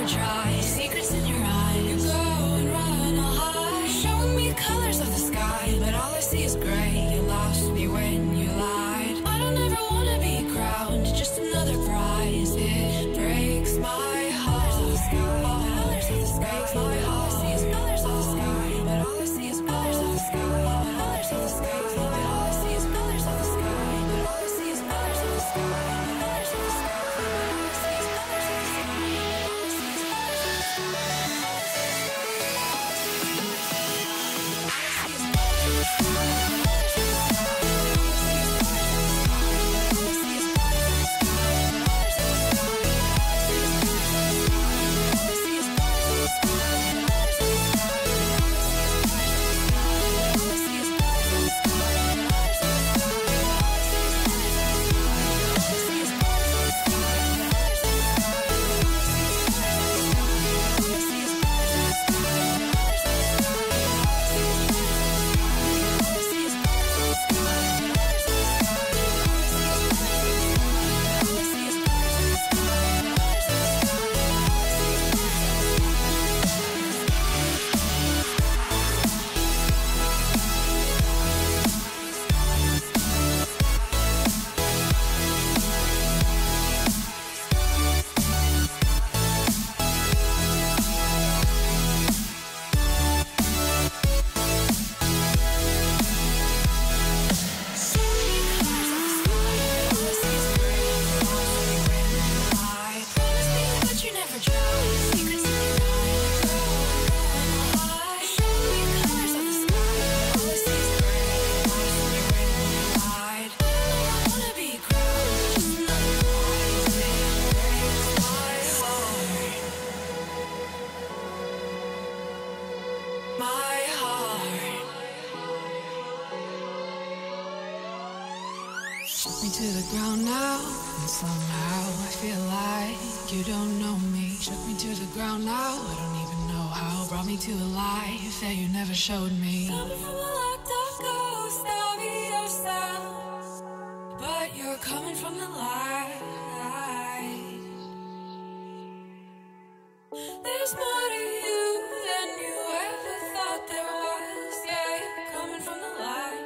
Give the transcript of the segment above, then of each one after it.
try. Secrets in your eyes. You go and run all high, showing me colors of the sky, but all I see is gray. You lost me when you lied. I don't ever wanna be crowned, just another prize. It breaks my heart. Colors of the sky, colors of the sky. Breaks my heart. All I see is colors of the sky, but all I see is colors of the sky. Colors of the sky, but all I see is colors of the sky. But all I see is colors of the sky. Colors of the sky, but all I see is colors of the sky. All I see is colors of the me to the ground now, and somehow I feel like you don't know me. Shook me to the ground now, I don't even know how. Brought me to a life that you never showed me. Coming from a locked up ghost of yourself, but you're coming from the light. There's more to you than you ever thought there was. Yeah, you're coming from the light.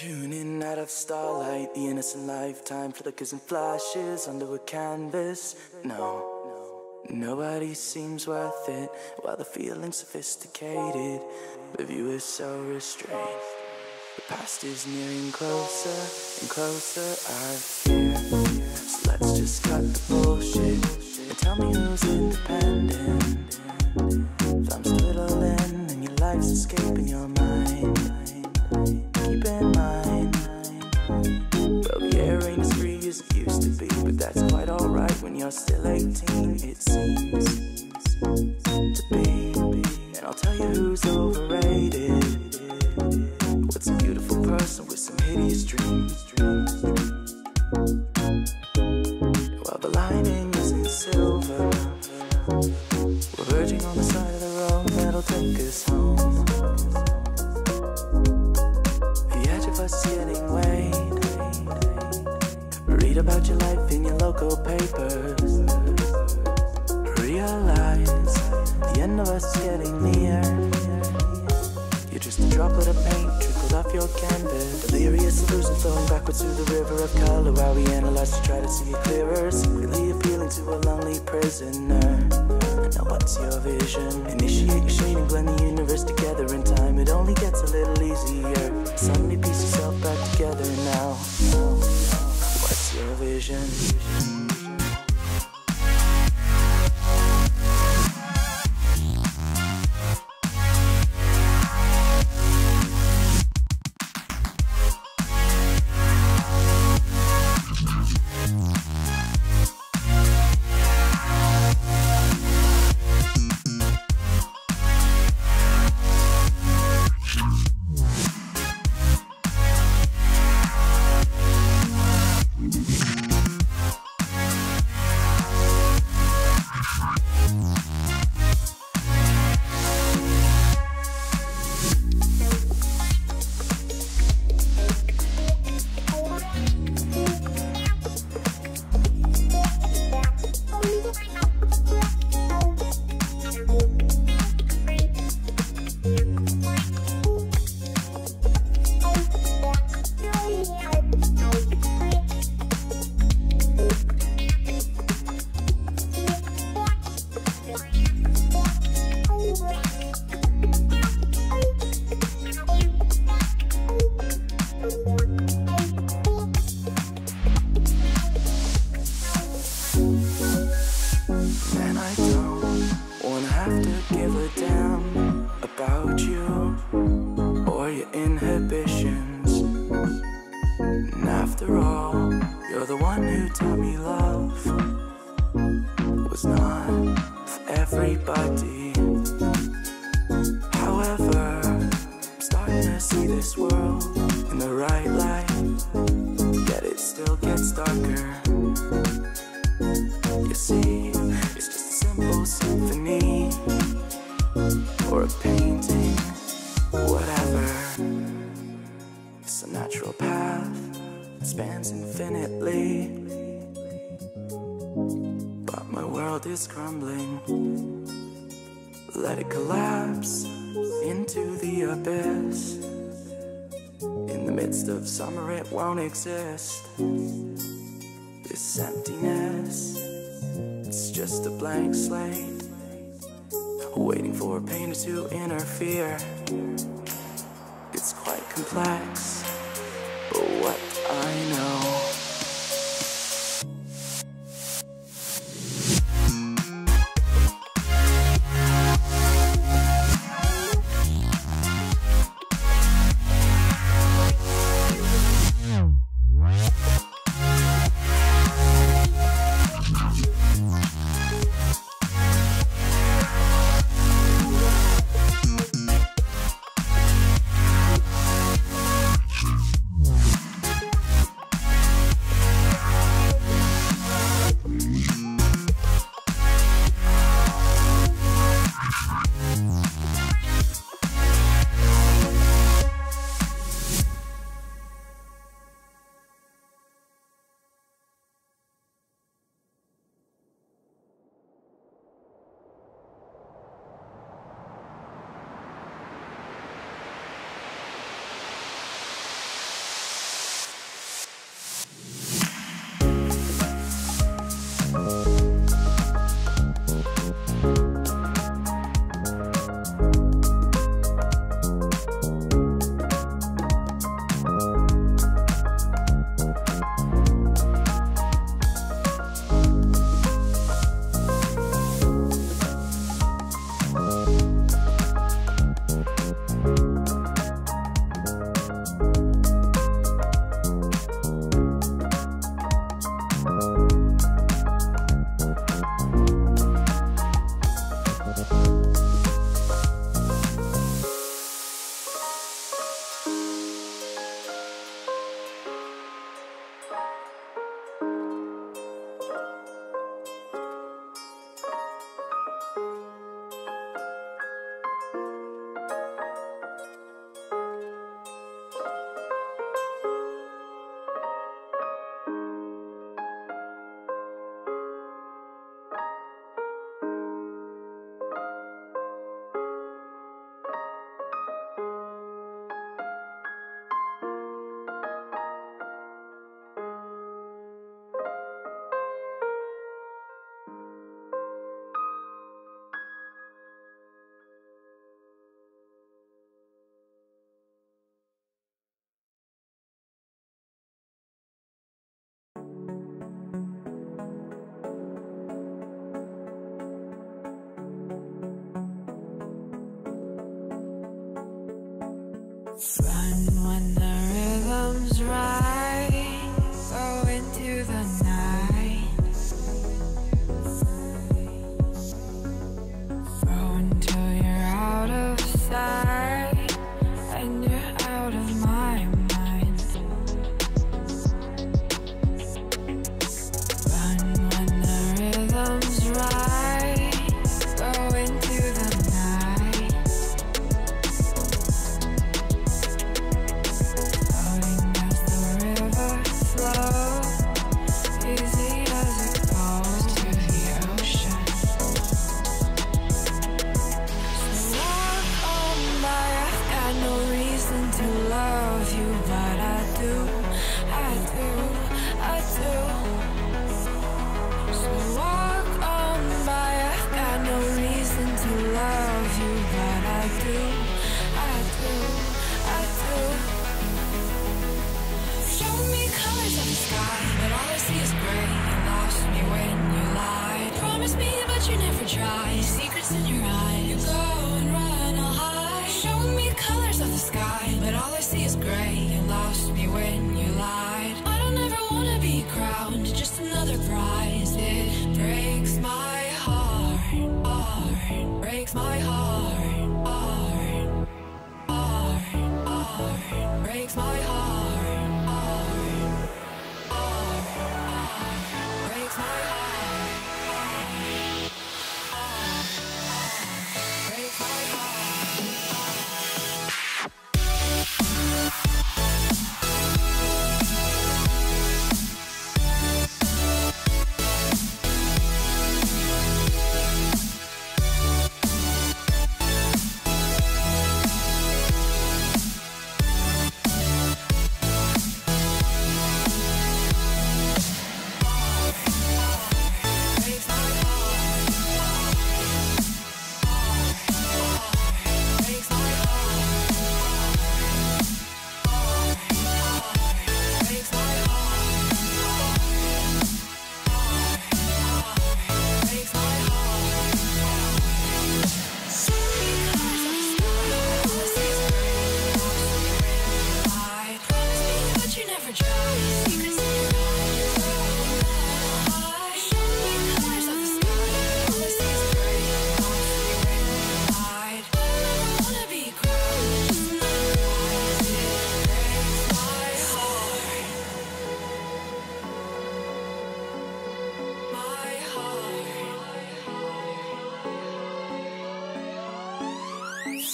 Tuning out of starlight, the innocent lifetime flickers and flashes under a canvas. No, nobody seems worth it, while the feeling's sophisticated. The view is so restrained. The past is nearing closer and closer, I fear. So let's just cut the bullshit and tell me who's independent. Thumbs twiddling and your life's escaping your mind. Keep in mind, well, the air ain't as free as it used to be, but that's quite alright when you're still 18, it seems to be. And I'll tell you who's overrated. What's a beautiful person with some hideous dreams? While the lining isn't silver, we're verging on the side of the road that'll take us home. The edge of us getting weighed. Read about your life in your local papers. Realize the end of us is getting near. You're just a droplet of paint trickled off your canvas. Delirious illusions flowing backwards through the river of color, while we analyze to try to see it clearer. Secretly appealing to a lonely prisoner. Now what's your vision? Initiate your shading, blend the universe together. In time it only gets a little easier. Suddenly piece yourself back together now. What's your vision? Is crumbling. Let it collapse into the abyss. In the midst of summer it won't exist. This emptiness, it's just a blank slate, waiting for a painter to interfere. It's quite complex, but what I know. Run when the rhythm's right. Go into the night. Go until you're out of sight and you're out of my mind. Run when the rhythm's right. Go into the night. Floating as the river flows, easy as it goes to the ocean. So walk on by, I've got no reason to love you, but I do, I do, I do. So walk on by, I've got no reason to love you, but I do, I do, I do. Show me colors of the sky, but all I see is gray. You lost me when you lied. Promise me, but you never try. Secrets in your eyes. You go and run, I'll hide. Show me colors of the sky, but all I see is gray. You lost me when you lied. I don't ever wanna be crowned, just another prize. It breaks my heart, heart. Breaks my heart, heart, heart, heart. Breaks my heart, heart, heart, heart. Breaks my heart, heart, heart. Breaks my heart.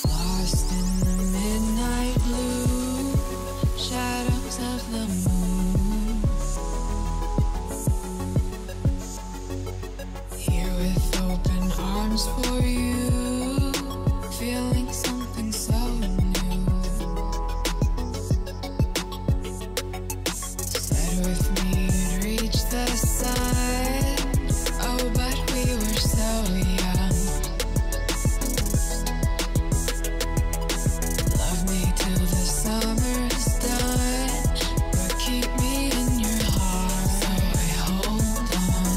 Lost in the midnight blue, shadows of the moon. Here with open arms for you, feeling something so new. Said with me you'd reach the sun, oh but we were so young. Love me till the summer's done, but keep me in your heart, so I hold on.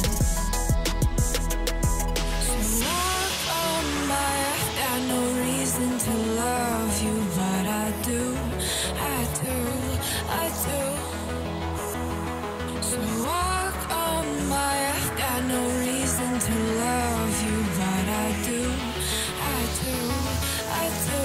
So walk on by, I've got no reason to love you, but I do, I do, I do. So walk on by, I've got no reason to love you, but I do, I do, I do.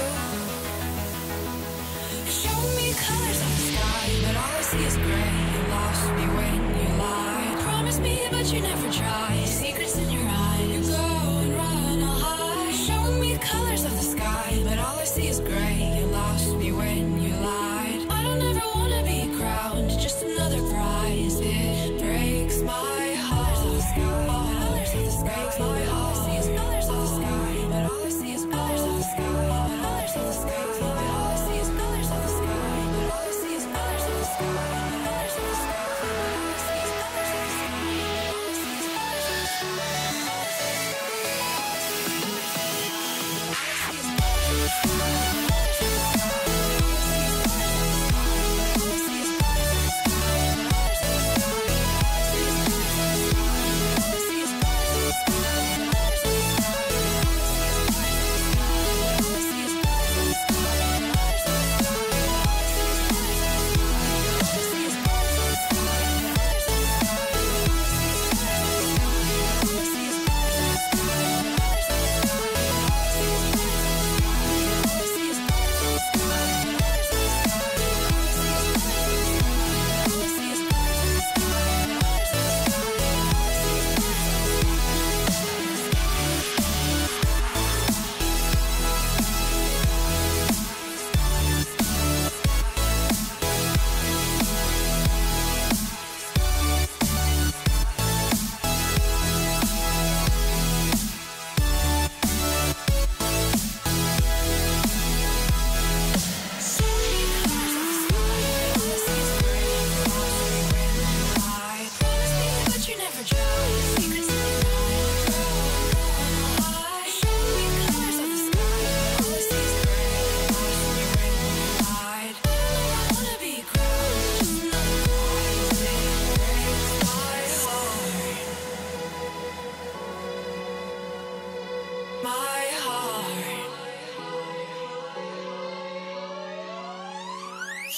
Show me colors of the sky, but all I see is gray. You lost me when you lied. Promise me, but you never try. Secrets in your eyes. You go and run, I'll hide. Show me colors of the sky, but all I see is gray. You lost me when you lied. I don't ever wanna be crowned, just another prize. It breaks my heart. Colors of the sky, breaks my heart. All I see is colors of the sky, but all I see is colors of the sky. Colors of the sky, but all I see is colors of the sky. But all I see is colors of the sky. Colors of the sky, but all I see is colors of the sky. All I see is colors of the sky. All I see is colors of the sky.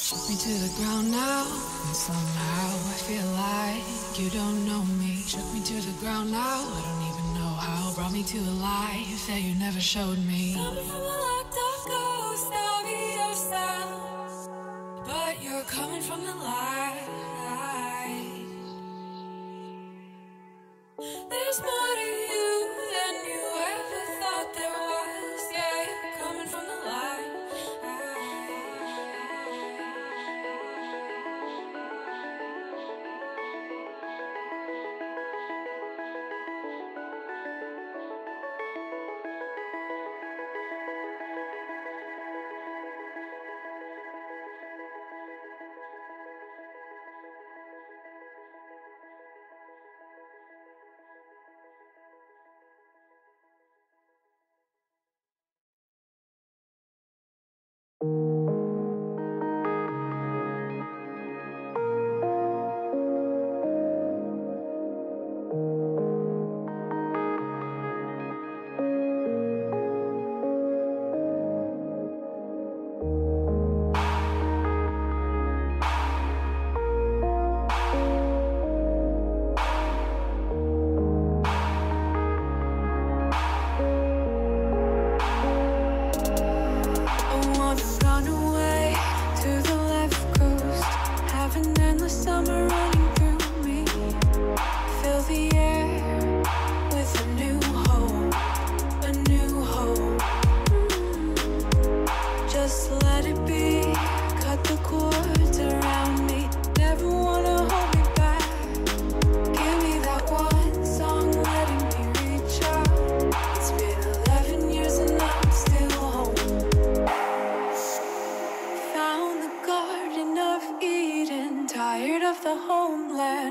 Me to the ground now, and somehow I feel like you don't know me. Shook me to the ground now, I don't even know how. Brought me to a life that you never showed me. Coming from the locked up ghost of yourself, but you're coming from the light. There's more to you than you ever thought there was. Yeah, you're coming from the light.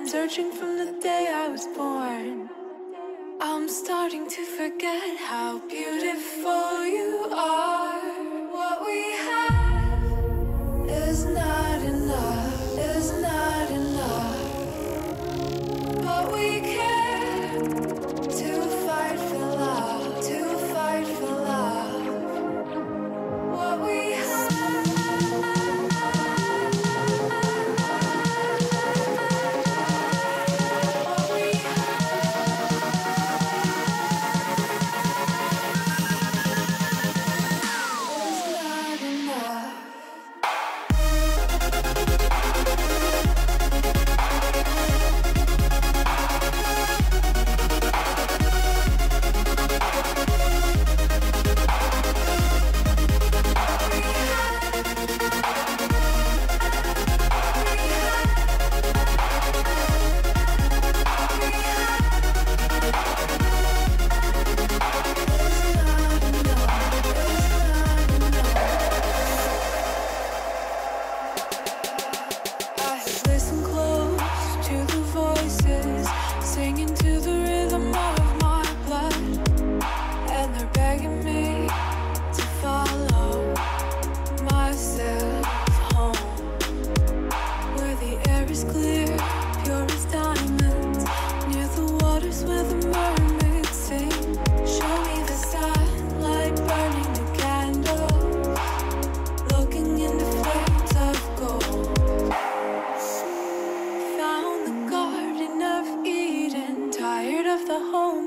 Searching from the day I was born, I'm starting to forget how beautiful you are. What we have is not enough, is not enough, but we care to fight for love, to fight for love. What we have. The home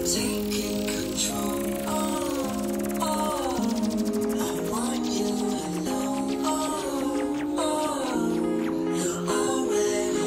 taking control. Oh, oh, I want you alone. Oh, oh, you're already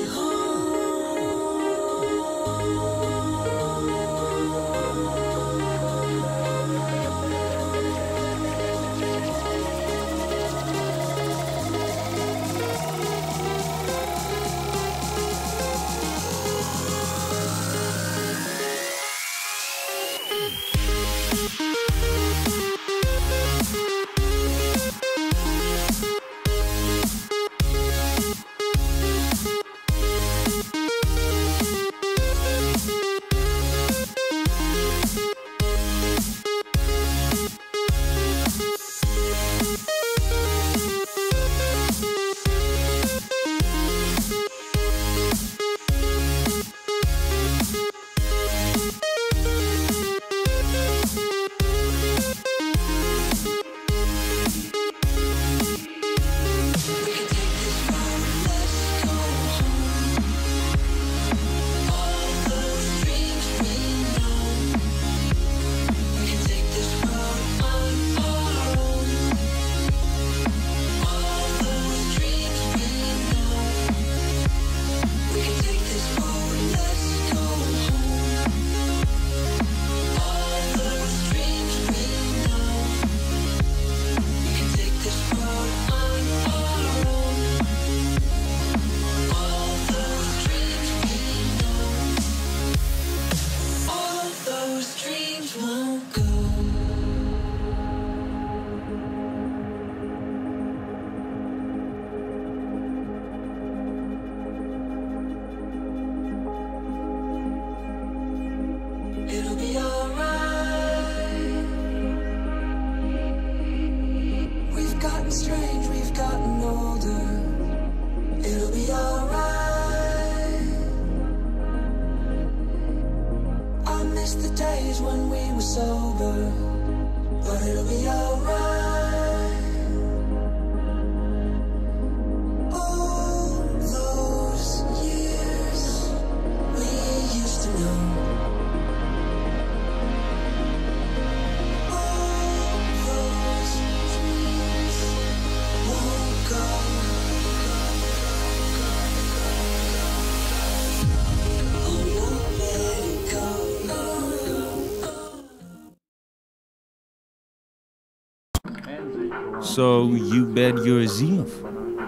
So you bet your Xeof?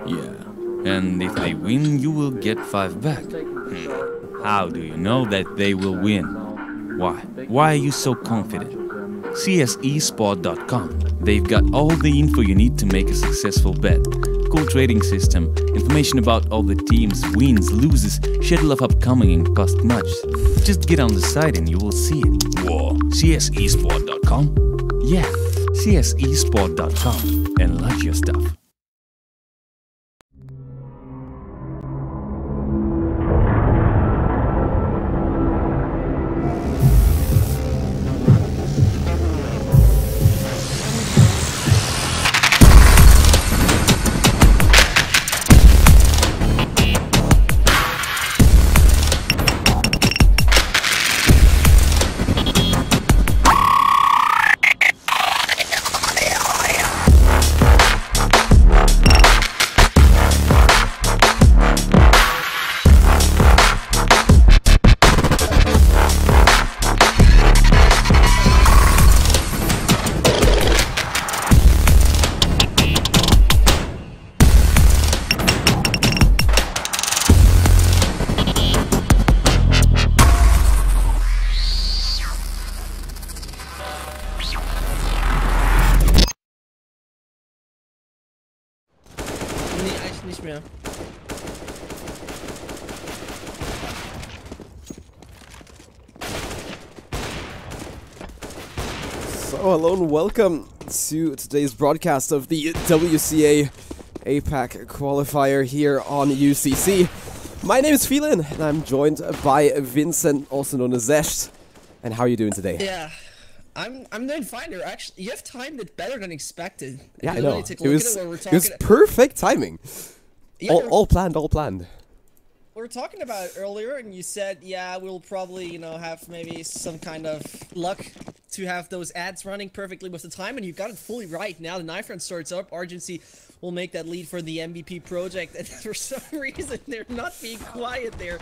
Yeah. And if they win, you will get 5 back. How do you know that they will win? Why? Why are you so confident? CSEsport.com. They've got all the info you need to make a successful bet. Cool trading system, information about all the teams, wins, loses, schedule of upcoming and cost much. Just get on the site and you will see it. Whoa, CSEsport.com? Yeah, CSEsport.com and lodge your stuff. Nicht mehr. So hello and welcome to today's broadcast of the WCA APAC Qualifier here on UCC. My name is Phelan and I'm joined by Vincent, also known as Zesht. And how are you doing today? Yeah, I'm doing fine. Actually, you have timed it better than expected. Yeah, I know. It was perfect timing. Yeah, all planned. we were talking about it earlier, and you said, yeah, we'll probably, you know, have maybe some kind of luck to have those ads running perfectly with the time, and you got it fully right. Now the knife round starts up. Argency will make that lead for the MVP project, and for some reason they're not being quiet there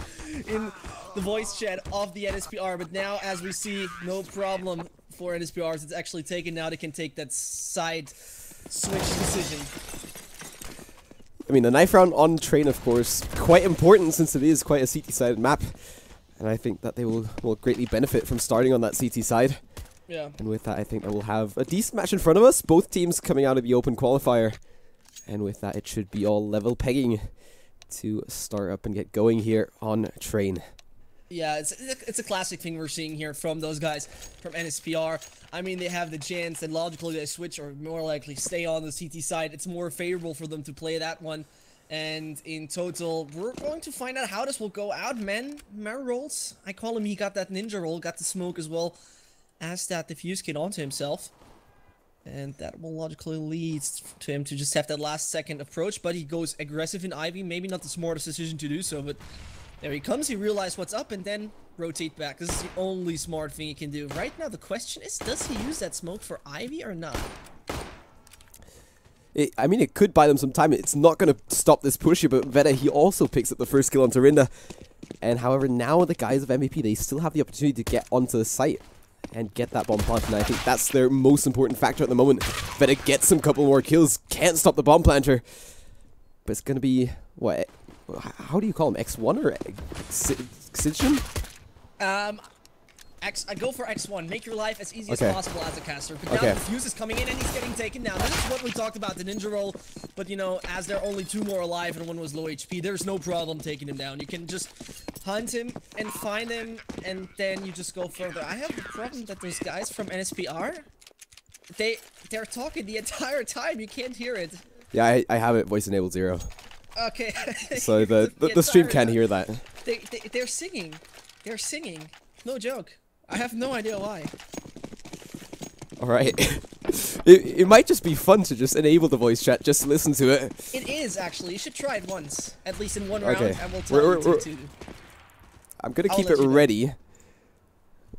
in the voice chat of the NSPR. But now, as we see, no problem for NSPRs. It's actually taken. Now they can take that side switch decision. I mean, the knife round on train, of course, quite important since it is quite a CT-sided map. And I think that they will greatly benefit from starting on that CT side. Yeah. And with that, I think that we'll have a decent match in front of us. Both teams coming out of the open qualifier. And with that, it should be all level pegging to start up and get going here on train. Yeah, it's a classic thing we're seeing here from those guys from NSPR. I mean, they have the chance, and logically they switch or more likely stay on the CT side. It's more favorable for them to play that one. And in total, we're going to find out how this will go out. Mare rolls. I call him, he got that ninja roll, got the smoke as well as that diffuse kit onto himself. And that will logically lead to him to just have that last second approach. But he goes aggressive in Ivy. Maybe not the smartest decision to do so, but there he comes. He realized what's up and then rotate back. This is the only smart thing he can do. Right now, the question is, does he use that smoke for Ivy or not? I mean, it could buy them some time. It's not going to stop this push, but Veta, he also picks up the first kill on Tarinda. And however, now the guys of MVP, they still have the opportunity to get onto the site and get that bomb plant, and I think that's their most important factor at the moment. Veta gets some couple more kills, can't stop the bomb planter. But it's going to be, what, how do you call him, X1 or Xygen? I go for X1. Make your life as easy as possible as a caster. But now the fuse is coming in and he's getting taken down. This is what we talked about, the ninja roll. But, you know, as there are only 2 more alive and one was low HP, there's no problem taking him down. You can just hunt him and find him, and then you just go further. I have the problem that those guys from NSPR, they're talking the entire time. You can't hear it. Yeah, I have it voice enabled 0. Okay. So the stream can't hear that. They're singing. They're singing. No joke. I have no idea why. Alright. It might just be fun to just enable the voice chat, just to listen to it. It is, actually. You should try it once. At least in one round, and we'll tell you to. I'm gonna keep it ready.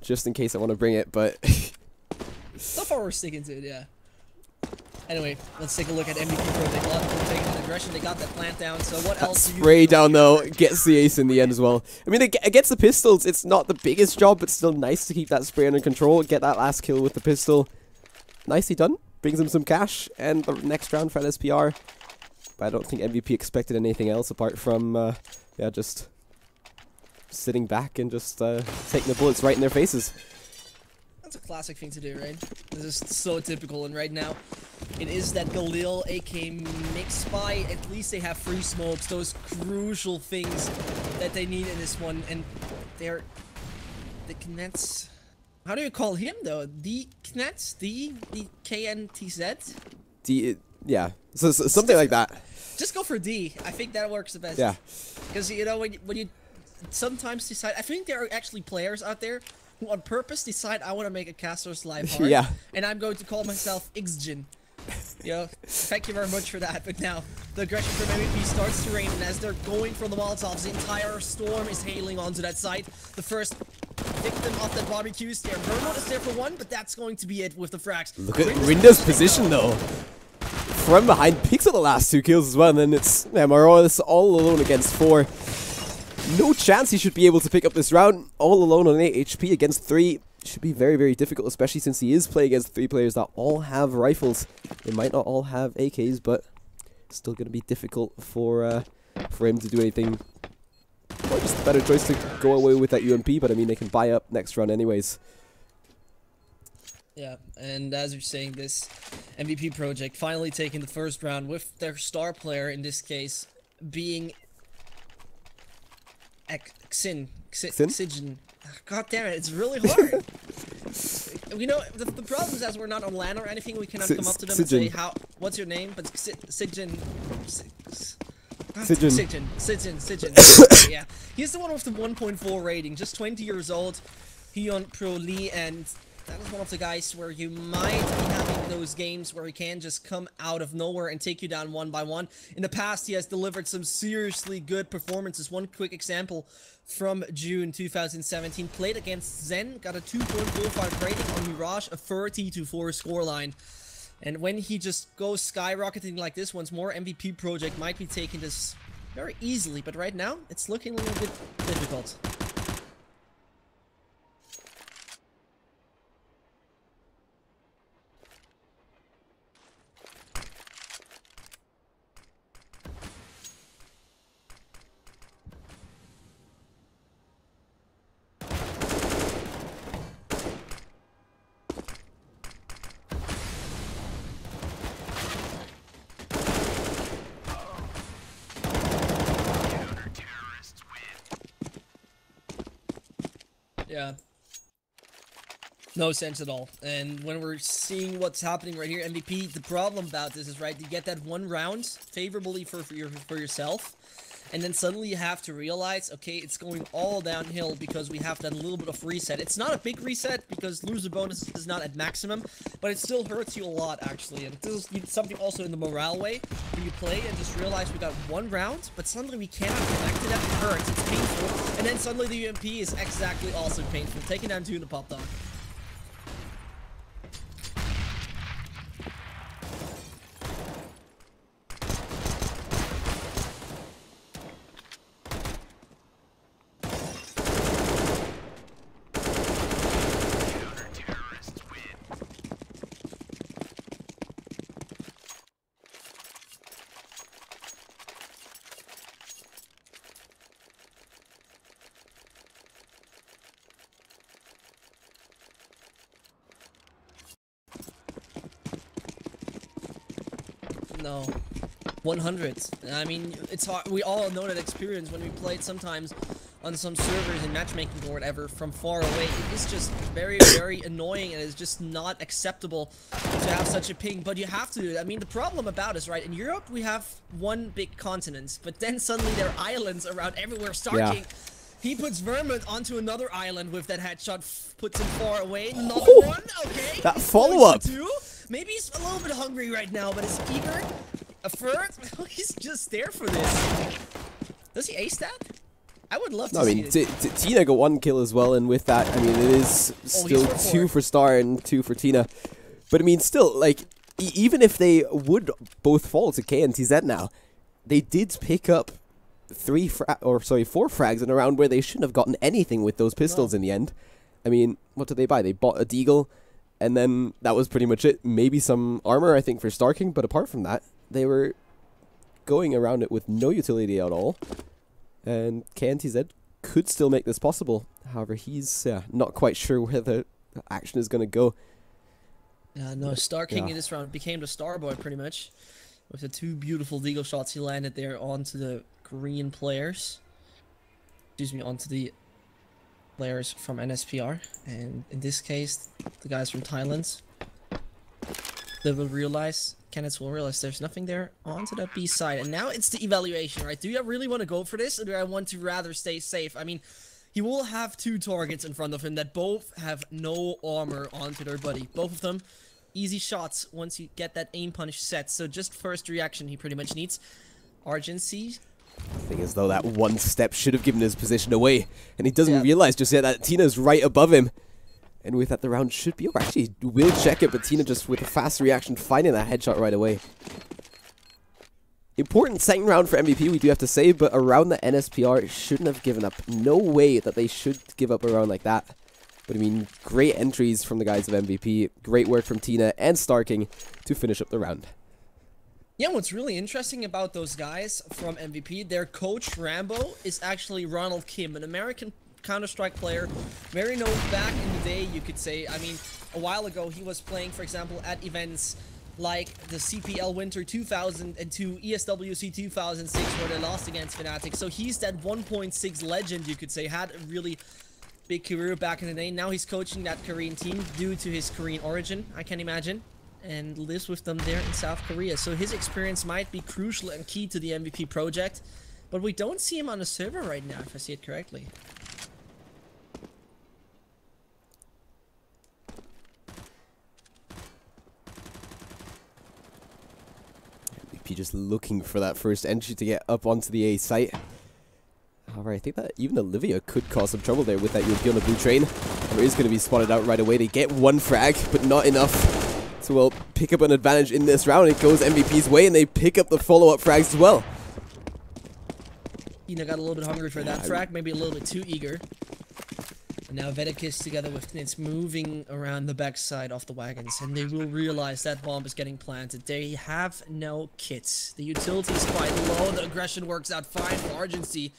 Just in case I want to bring it, but... So far we're sticking to it, yeah. Anyway, let's take a look at MVP Pro. They love taking an aggression. They got that plant down, so what else do you spray down, though, gets the ace in the end as well. I mean, against the pistols, it's not the biggest job, but still nice to keep that spray under control. Get that last kill with the pistol. Nicely done. Brings him some cash, and the next round for LSPR. But I don't think MVP expected anything else apart from, yeah, just sitting back and just taking the bullets right in their faces. That's a classic thing to do, right? This is so typical, and right now, it is that Galil, AK mixed by, at least they have free smokes, those crucial things that they need in this one, and they're... The Knets... How do you call him, though? The Knets? The KNTZ? D... Yeah, so something like that. Just go for D. I think that works the best. Yeah. Because, you know, when you sometimes decide... I think there are actually players out there who on purpose decide, I want to make a caster's life hard. Yeah. And I'm going to call myself Xjin. You know, thank you very much for that. But now, the aggression from MVP starts to rain, and as they're going for the Molotovs, the entire storm is hailing onto that site. The first victim of that barbecues there. Vermont is there for 1, but that's going to be it with the frags. Look at Rinda's position, though. From behind, picks up the last 2 kills as well, and then it's Morales all alone against 4. No chance he should be able to pick up this round. All alone on 8 HP against 3. Should be very, very difficult, especially since he is playing against 3 players that all have rifles. They might not all have AKs, but still going to be difficult for him to do anything. Or just a better choice to go away with that UMP, but I mean, they can buy up next round anyways. Yeah, and as you're saying, this MVP project finally taking the first round with their star player, in this case, being Xygen. God damn it, it's really hard. You know, the problem is, as we're not on LAN or anything, we cannot come up to them and say, what's your name? But Xygen. Yeah. He's the one with the 1.4 rating, just 20 years old. He on Pro Lee, and That is one of the guys where you might be having those games where he can just come out of nowhere and take you down one by one. In the past, he has delivered some seriously good performances. One quick example from June 2017, played against Zen, got a 2.45 rating on Mirage, a 30-4 scoreline. And when he just goes skyrocketing like this once more, MVP Project might be taking this very easily, but right now, it's looking a little bit difficult. Yeah. No sense at all. And when we're seeing what's happening right here, MVP, the problem about this is, right, you get that one round favorably for yourself, and then suddenly you have to realize, okay, it's going all downhill because we have that little bit of reset. It's not a big reset because loser bonus is not at maximum, but it still hurts you a lot, actually. And this is something also in the morale way, where you play and just realize we got one round, but suddenly we cannot connect to that. It hurts, it's painful, and then suddenly the UMP is exactly also painful, taking down 2 in the pop dog. No. 100. I mean, it's hard. We all know that experience when we played sometimes on some servers in matchmaking or whatever from far away. It is just very, very annoying, and it's just not acceptable to have such a ping, but you have to do it. I mean, the problem about it is, right, in Europe we have one big continent, but then suddenly there are islands around everywhere starting. Yeah. He puts Vermont onto another island with that headshot, puts him far away. Another one, okay. That follow-up. Maybe he's a little bit hungry right now, but is eager. A third? He's just there for this. Does he ace that? I would love to see it. Tina got 1 kill as well, and with that, I mean, it is still 2 for Star and 2 for Tina. But I mean, still, like, even if they would both fall to KNTZ now, they did pick up 4 frags in a round where they shouldn't have gotten anything with those pistols in the end. I mean, what did they buy? They bought a Deagle, and then that was pretty much it. Maybe some armor, I think, for Starking, but apart from that, they were going around it with no utility at all. And KNTZ could still make this possible. However, he's not quite sure where the action is going to go. No, Starking in this round became the star boy pretty much. With the 2 beautiful Deagle shots he landed there onto the Korean players. Excuse me, onto the players from NSPR. And in this case, the guys from Thailand. They will realize, Kenneth will realize there's nothing there onto that B side. And now it's the evaluation, right? Do you really want to go for this, or do I want to rather stay safe? I mean, he will have 2 targets in front of him that both have no armor onto their buddy. Both of them easy shots once you get that aim punish set. So just first reaction he pretty much needs. Urgency. I think as though that one step should have given his position away. And he doesn't realize just yet that Tina's right above him. And with that, the round should be over. Actually, we'll check it, but Tina just with a fast reaction finding that headshot right away. Important second round for MVP, we do have to say, but around the NSPR shouldn't have given up. No way that they should give up a round like that. But I mean, great entries from the guys of MVP. Great work from Tina and Starking to finish up the round. Yeah, what's really interesting about those guys from MVP, their coach, Rambo, is actually Ronald Kim, an American Counter-Strike player, very known back in the day, you could say. I mean, a while ago, he was playing, for example, at events like the CPL Winter 2002, ESWC 2006, where they lost against Fnatic. So he's that 1.6 legend, you could say, had a really big career back in the day. Now he's coaching that Korean team due to his Korean origin, I can imagine, and lives with them there in South Korea. So his experience might be crucial and key to the MVP project, but we don't see him on the server right now, if I see it correctly. MVP just looking for that first entry to get up onto the A site. However, I think that even Olivia could cause some trouble there with that European on the blue train. Or is going to be spotted out right away. They get one frag, but not enough to, well, pick up an advantage in this round. It goes MVP's way, and they pick up the follow-up frags as well. Ina got a little bit hungry for that frag, maybe a little bit too eager. And now Vedekis together with Knitz moving around the backside of the wagons, and they will realize that bomb is getting planted. They have no kits. The utility is quite low. The aggression works out fine for Argency.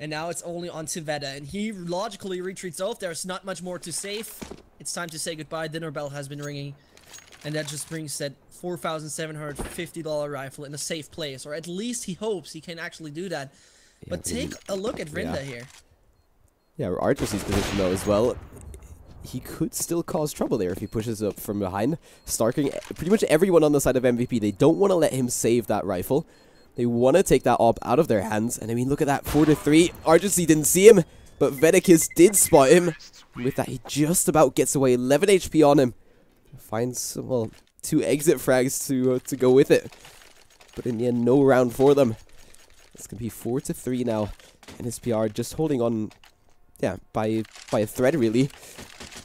And now it's only on to Veda, and he logically retreats off. There's not much more to save. It's time to say goodbye. Dinner bell has been ringing. And that just brings that $4,750 rifle in a safe place. Or at least he hopes he can actually do that. Yeah, but take a look at Rinda here. Yeah, Argency's position though as well. He could still cause trouble there if he pushes up from behind. Starking pretty much everyone on the side of MVP. They don't want to let him save that rifle. They want to take that op out of their hands. And I mean, look at that, 4-3. Argency didn't see him, but Vedekis did spot him. And with that, he just about gets away. 11 HP on him. Finds, well, 2 exit frags to go with it. But in the end, no round for them. It's going to be 4-3 now. NSPR just holding on, yeah, by a thread, really.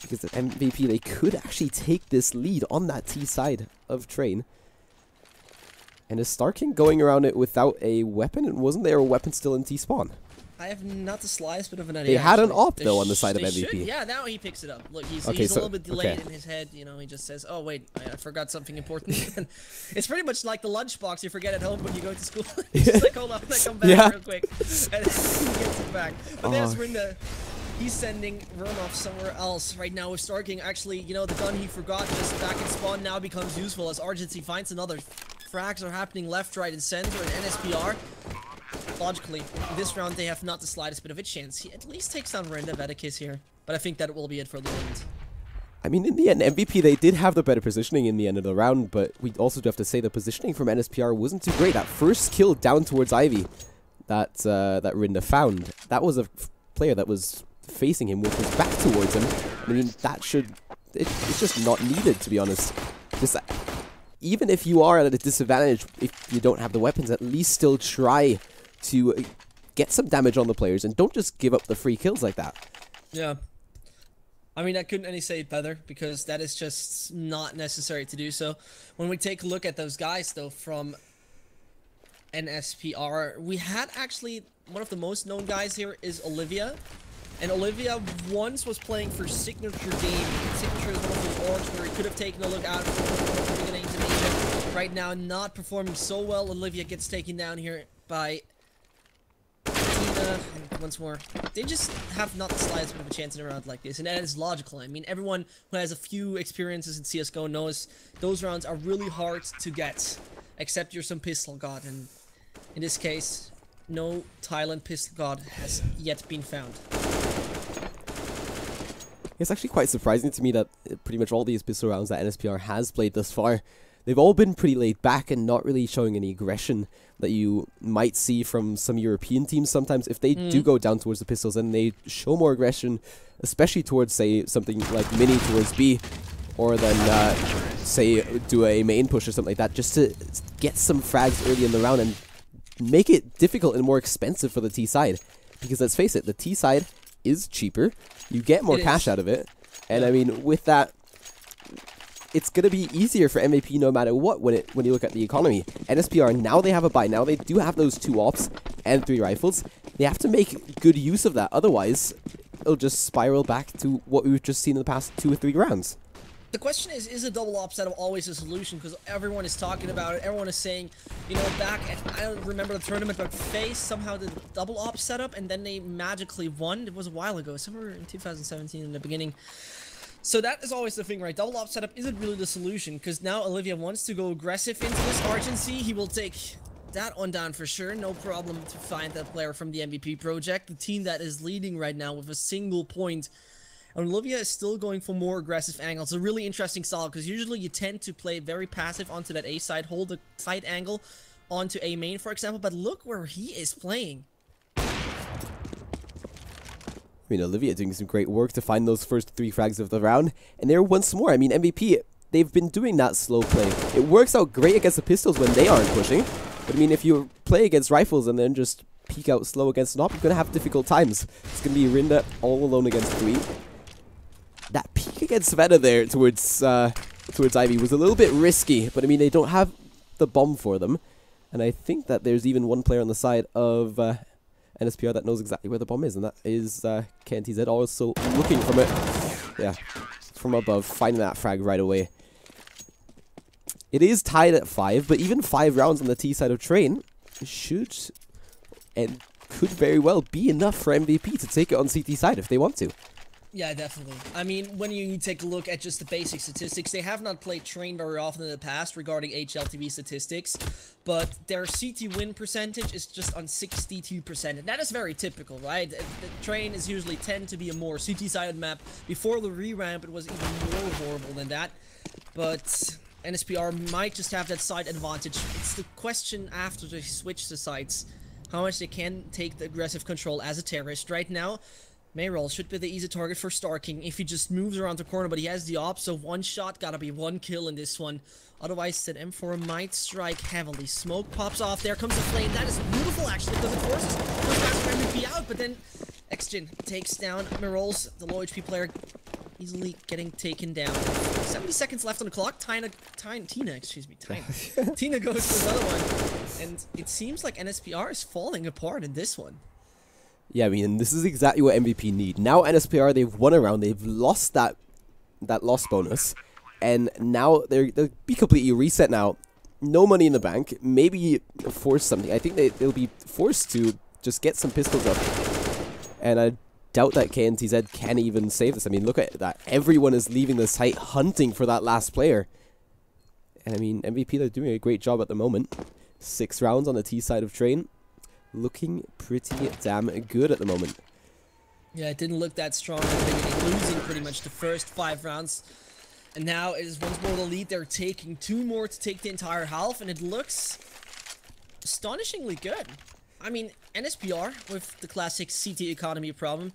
Because at MVP, they could actually take this lead on that T side of Train. And is Starking going around it without a weapon? And wasn't there a weapon still in T-spawn? I have not the slightest bit of an idea. They had an actually. op, though, on the side of MVP. Should. Yeah, now he picks it up. Look, he's, Okay, he's so- a little bit delayed okay. in his head. You know, he just says, oh, wait, I forgot something important. It's pretty much like the lunchbox you forget at home when you go to school. He's just like, hold on, I come back Yeah. real quick. And he gets it back. But there's Rinda. He's sending Vernoff somewhere else. Right now with Starking, actually, you know, the gun he forgot just back in spawn now becomes useful as Argency finds another. Frags are happening left, right, and center, and NSPR. Logically, in this round, they have not the slightest bit of a chance. He at least takes down Renda Vedekis here. But I think that will be it for the moment. I mean, in the end, MVP, they did have the better positioning in the end of the round, but we also do have to say the positioning from NSPR wasn't too great. That first kill down towards Ivy that Rinda found, that was a player that was facing him with his back towards him. I mean, that should... It's just not needed, to be honest. Just... Even if you are at a disadvantage, if you don't have the weapons, at least still try to get some damage on the players and don't just give up the free kills like that. Yeah. I mean, I couldn't any say it better because that is just not necessary to do so. When we take a look at those guys, though, from NSPR, we had actually one of the most known guys here is Olivia. And Olivia once was playing for Signature Game. Signature is one of those orgs where he could have taken a look out for one of the bigger names in Asia. Right now, not performing so well. Olivia gets taken down here by Tina. And once more, they just have not the slightest bit of a chance in a round like this. And that is logical. I mean, everyone who has a few experiences in CSGO knows those rounds are really hard to get. Except you're some pistol god. And in this case, no Thailand pistol god has yet been found. It's actually quite surprising to me that pretty much all these pistol rounds that NSPR has played thus far, they've all been pretty laid back and not really showing any aggression that you might see from some European teams sometimes. If they do go down towards the pistols and they show more aggression, especially towards, say, something like Mini towards B, or then, say, do a main push or something like that, just to get some frags early in the round and make it difficult and more expensive for the T side. Because let's face it, the T side is cheaper. You get more cash out of it. And I mean, with that, it's going to be easier for MVP no matter what when you look at the economy. NSPR, now they have a buy. Now they do have those 2 ops and 3 rifles. They have to make good use of that. Otherwise, it'll just spiral back to what we've just seen in the past 2 or 3 rounds. The question is a double op setup always a solution? Because everyone is talking about it. Everyone is saying, you know, back at, I don't remember the tournament, but FaZe somehow did a double op setup and then they magically won. It was a while ago, somewhere in 2017 in the beginning. So that is always the thing, right? Double op setup isn't really the solution because now Olivia wants to go aggressive into this Argency. He will take that one down for sure. No problem to find that player from the MVP project. The team that is leading right now with a single point. And Olivia is still going for more aggressive angles. It's a really interesting style because usually you tend to play very passive onto that A side, hold a tight angle onto A main, for example. But look where he is playing. I mean, Olivia doing some great work to find those first 3 frags of the round. And there once more, I mean, MVP, they've been doing that slow play. It works out great against the pistols when they aren't pushing. But I mean, if you play against rifles and then just peek out slow against an op, you're going to have difficult times. It's going to be Rinda all alone against 3. That peek against Sveta there towards Ivy was a little bit risky. But I mean, they don't have the bomb for them. And I think that there's even one player on the side of NSPR that knows exactly where the bomb is. And that is KNTZ also looking from it. Yeah, from above, finding that frag right away. It is tied at 5, but even 5 rounds on the T side of Train should and could very well be enough for MVP to take it on CT side if they want to. Yeah, definitely. I mean, when you take a look at just the basic statistics, they have not played Train very often in the past regarding HLTV statistics, but their CT win percentage is just on 62%, and that is very typical, right? The Train is usually tend to be a more CT-sided map. Before the re-ramp, it was even more horrible than that, but NSPR might just have that side advantage. It's the question after they switch the sides, how much they can take the aggressive control as a terrorist. Right now, Mayrol should be the easy target for Starking if he just moves around the corner, but he has the op, so one shot, gotta be 1 kill in this one. Otherwise, that M4 might strike heavily. Smoke pops off, there comes the flame. That is beautiful, actually, because it forces those guys from MVP out, but then Xjin takes down Mayrol's, the low HP player, easily getting taken down. 70 seconds left on the clock. Tina goes for another one, and it seems like NSPR is falling apart in this one. Yeah, I mean, this is exactly what MVP need. Now NSPR, they've won a round, they've lost that loss bonus, and now they'll be completely reset now. No money in the bank, maybe force something. I think they'll be forced to just get some pistols up. And I doubt that KNTZ can even save this. I mean, look at that. Everyone is leaving the site hunting for that last player. And I mean, MVP, they're doing a great job at the moment. 6 rounds on the T side of Train. Looking pretty damn good at the moment. Yeah, it didn't look that strong at the beginning, losing pretty much the first 5 rounds. And now it is once more the lead. They're taking 2 more to take the entire half, and it looks astonishingly good. I mean, NSPR with the classic CT economy problem.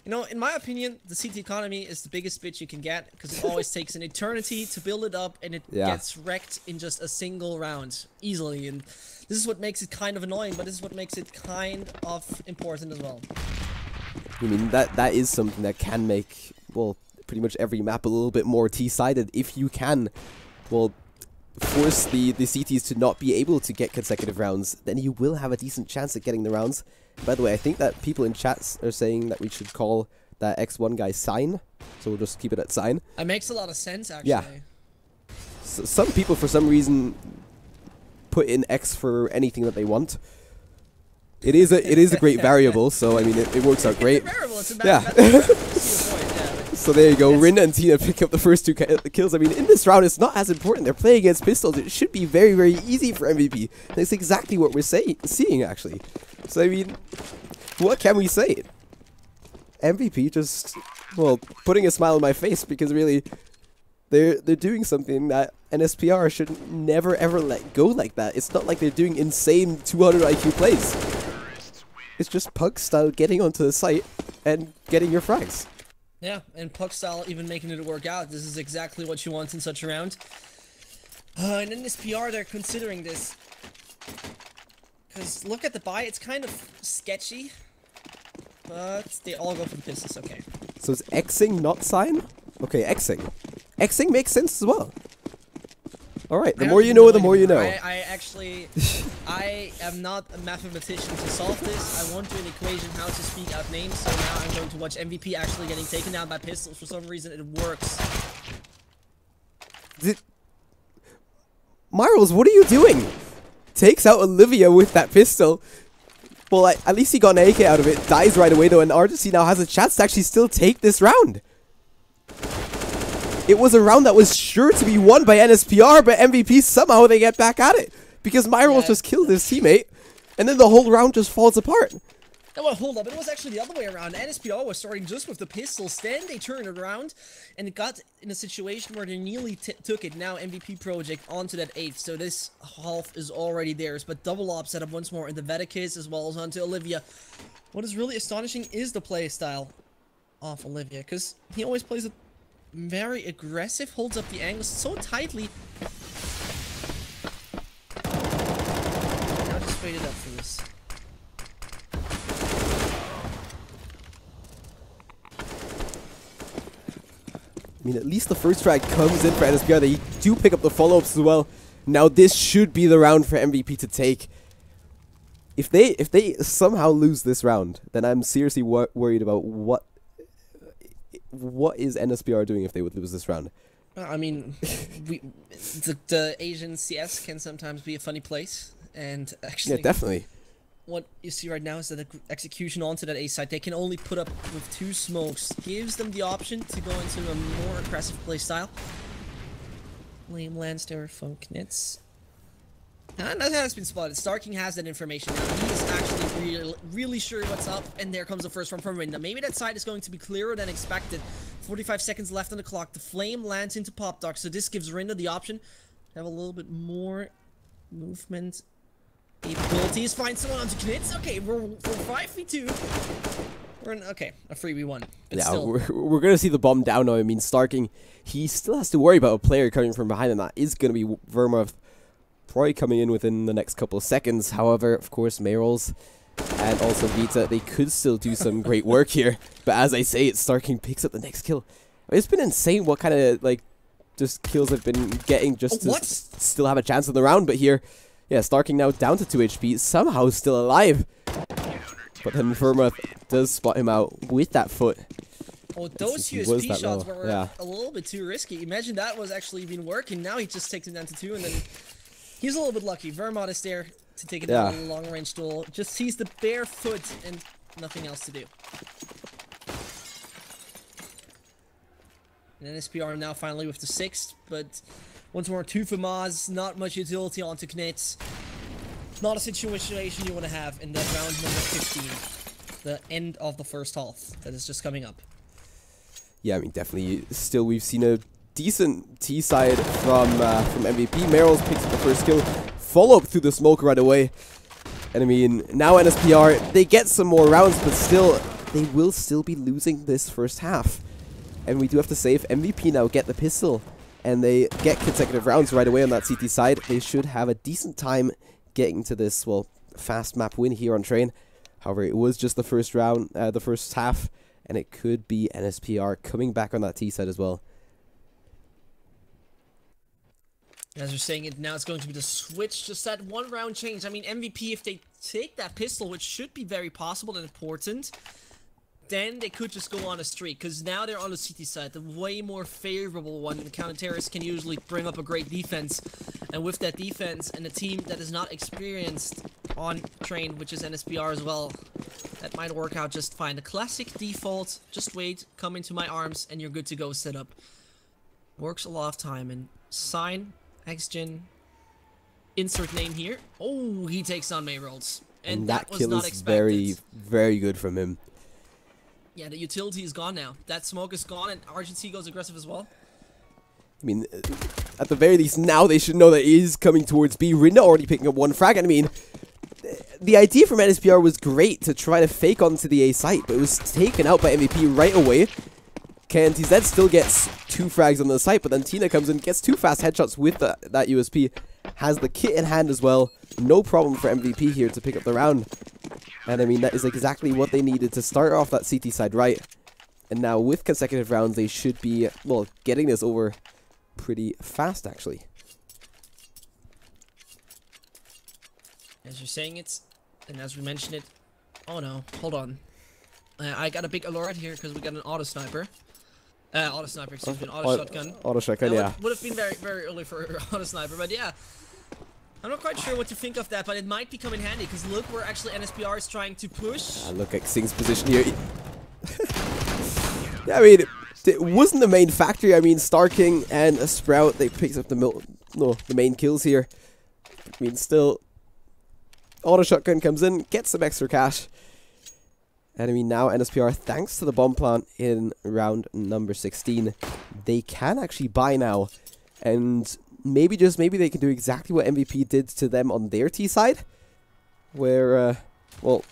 You know, in my opinion, the CT economy is the biggest bitch you can get, because it always takes an eternity to build it up, and it gets wrecked in just a single round, easily. And this is what makes it kind of annoying, but this is what makes it kind of important as well. I mean, that is something that can make, well, pretty much every map a little bit more T-sided. If you can, well, force the CTs to not be able to get consecutive rounds, then you will have a decent chance at getting the rounds. By the way, I think that people in chats are saying that we should call that X1 guy Sign, so we'll just keep it at Sign. It makes a lot of sense, actually. Yeah. So some people, for some reason, put in X for anything that they want. It is a great variable, so I mean it works out great. Variable, it's a So there you go. Rinda and Tina pick up the first 2 kills. I mean, in this round, it's not as important. They're playing against pistols. It should be very, very easy for MVP. That's exactly what we're seeing, actually. So, I mean, what can we say? MVP just, well, putting a smile on my face, because really, they're doing something that NSPR should never, ever let go like that. It's not like they're doing insane 200 IQ plays. It's just Pug style getting onto the site and getting your frags. Yeah, and Puck style even making it work out. This is exactly what you want in such a round. And in this PR, they're considering this. Because look at the buy, it's kind of sketchy. But they all go for the pistols, okay. So is Xing not Sign? Okay, Xing. Xing makes sense as well. Alright, the more you know, the more you know. I am not a mathematician to solve this. I won't do an equation how to speak out names, so now I'm going to watch MVP actually getting taken down by pistols. For some reason, it works. Marls, what are you doing? Takes out Olivia with that pistol. Well, at least he got an AK out of it. Dies right away, though, and RGC now has a chance to actually still take this round. It was a round that was sure to be won by NSPR, but MVP somehow they get back at it. Because Myros just killed his teammate, and then the whole round just falls apart. Well, hold up, it was actually the other way around. NSPR was starting just with the pistols, then they turned it around, and it got in a situation where they nearly took it. Now MVP Project onto that 8th, so this half is already theirs. But double op set up once more in the Vetikis as well as onto Olivia. What is really astonishing is the play style of Olivia, because he always plays it very aggressive, holds up the angles so tightly. Now just wait it up for this. I mean, at least the first frag comes in for NSPR. They do pick up the follow-ups as well. Now this should be the round for MVP to take. If they somehow lose this round, then I'm seriously worried about what is NSPR doing if they would lose this round. I mean, the Asian CS can sometimes be a funny place, and actually, Yeah, definitely. what you see right now is that the execution onto that A side, they can only put up with 2 smokes. Gives them the option to go into a more aggressive play style. Lame lands there from Knitz. And that has been spotted. Starking has that information now. He's actually really sure what's up. And there comes the first one from Rinda. Maybe that side is going to be clearer than expected. 45 seconds left on the clock. The flame lands into Pop Dog. So this gives Rinda the option to have a little bit more movement capabilities. Find someone onto Knitz. Okay, we're 5v2. We're in, okay, a 3v1. But Yeah, still, we're going to see the bomb down now. I mean, Starking, he still has to worry about a player coming from behind, and that is going to be Vermouth probably coming in within the next couple of seconds. However, of course, Mayrols and also Vita, they could still do some great work here. But as I say, Starking picks up the next kill. It's been insane what kind of, like, just kills I've been getting just to still have a chance in the round. But here, yeah, Starking now down to 2 HP, somehow still alive. But then Vermouth does spot him out with that foot. Oh, those USP shots were a little bit too risky. Imagine that was actually been working. Now he just takes it down to 2, and then he's a little bit lucky. Vermont is there to take it down in a long-range duel. Just sees the bare foot and nothing else to do. And NSPR now finally with the 6th, but once more 2 for Maz. Not much utility onto Knitz. Not a situation you want to have in that round number 15. The end of the first half that is just coming up. Yeah, I mean, definitely. Still, we've seen a decent T side from MVP. Meryl's picks up the first kill. Follow up through the smoke right away. And I mean, now NSPR, they get some more rounds, but still, they will still be losing this first half. And we do have to say, if MVP now get the pistol and they get consecutive rounds right away on that CT side, they should have a decent time getting to this, well, fast map win here on Train. However, it was just the first round, the first half, and it could be NSPR coming back on that T side as well. As you're saying it, now it's going to be the switch, just that 1 round change. I mean, MVP, if they take that pistol, which should be very possible and important, then they could just go on a streak, because now they're on the CT side, the way more favorable one. The counter-terrorists can usually bring up a great defense, and with that defense and a team that is not experienced on Train, which is NSPR as well, that might work out just fine. The classic default, just wait, come into my arms, and you're good to go setup. Works a lot of time, and sign, XGen, insert name here. Oh, he takes on Mayrolls, and that was kill not is expected. very, very good from him. Yeah, the utility is gone now. That smoke is gone, and RGT goes aggressive as well. I mean, at the very least, now they should know that he is coming towards B. Rinda already picking up 1 frag, and I mean, the idea from NSPR was great to try to fake onto the A site, but it was taken out by MVP right away. KNTZ still gets 2 frags on the site, but then Tina comes in, gets 2 fast headshots with that USP, has the kit in hand as well. No problem for MVP here to pick up the round. And I mean, that is exactly what they needed to start off that CT side right. And now with consecutive rounds, they should be, well, getting this over pretty fast, actually. As you're saying it, and as we mentioned it, oh no, hold on. I got a big alert here because we got an auto sniper. Excuse me, an auto shotgun. Auto shotgun, yeah. Would have been very, very early for auto sniper, but yeah. I'm not quite sure what to think of that, but it might become in handy, because look where actually NSPR is trying to push. Look at Xing's position here. Yeah, I mean, it wasn't the main factor. I mean, Starking and Sprout, they picked up the main kills here. I mean, still, auto shotgun comes in, gets some extra cash. And I mean, now NSPR, thanks to the bomb plant in round number 16, they can actually buy now. And maybe, just maybe, they can do exactly what MVP did to them on their T side, where, well,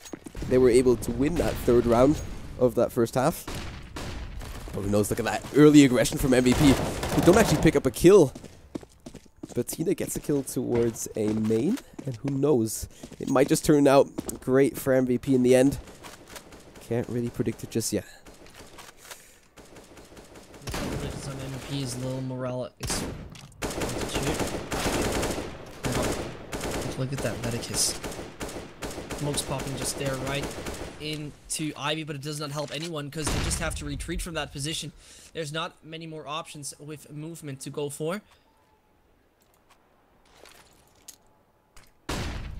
they were able to win that 3rd round of that first half. But who knows, look at that early aggression from MVP, who don't actually pick up a kill. But Tina gets a kill towards a main, and who knows, it might just turn out great for MVP in the end. Can't really predict it just yet. On MVP's little morale. Look at that Medicus. Smoke's popping just there, right into Ivy, but it does not help anyone because they just have to retreat from that position. There's not many more options with movement to go for.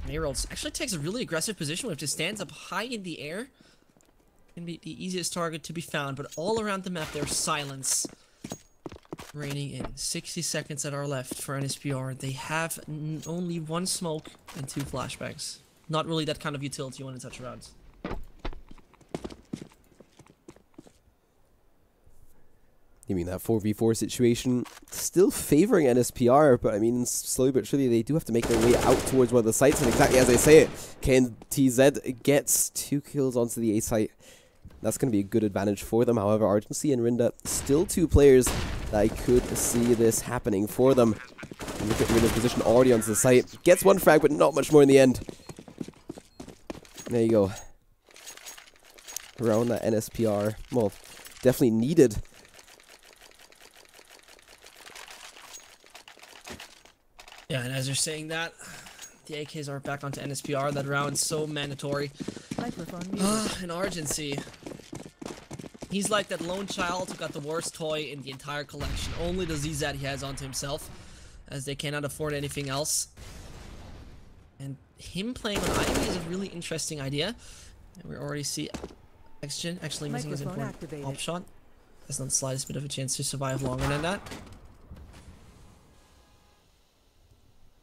Mayrolls actually takes a really aggressive position with just stands up high in the air. Can be the easiest target to be found, but all around the map there's silence reigning in. 60 seconds that are left for NSPR. They have only 1 smoke and 2 flashbangs. Not really that kind of utility when in such rounds. You mean that 4v4 situation still favoring NSPR, but I mean, slowly but surely they do have to make their way out towards one of the sites, and exactly as I say it, KNTZ gets 2 kills onto the A site. That's going to be a good advantage for them. However, Argency and Rinda, still 2 players that I could see this happening for them. Look at Rinda's position already onto the site. Gets 1 frag, but not much more in the end. There you go. Around that NSPR, well, definitely needed. Yeah, and as you're saying that, the AKs are back onto NSPR. That round's so mandatory. And Argency. He's like that lone child who got the worst toy in the entire collection. Only the ZZ he has onto himself, as they cannot afford anything else. And him playing on Ivy is a really interesting idea. And we already see Xgen actually missing his important pop shot. Has not the slightest bit of a chance to survive longer than that.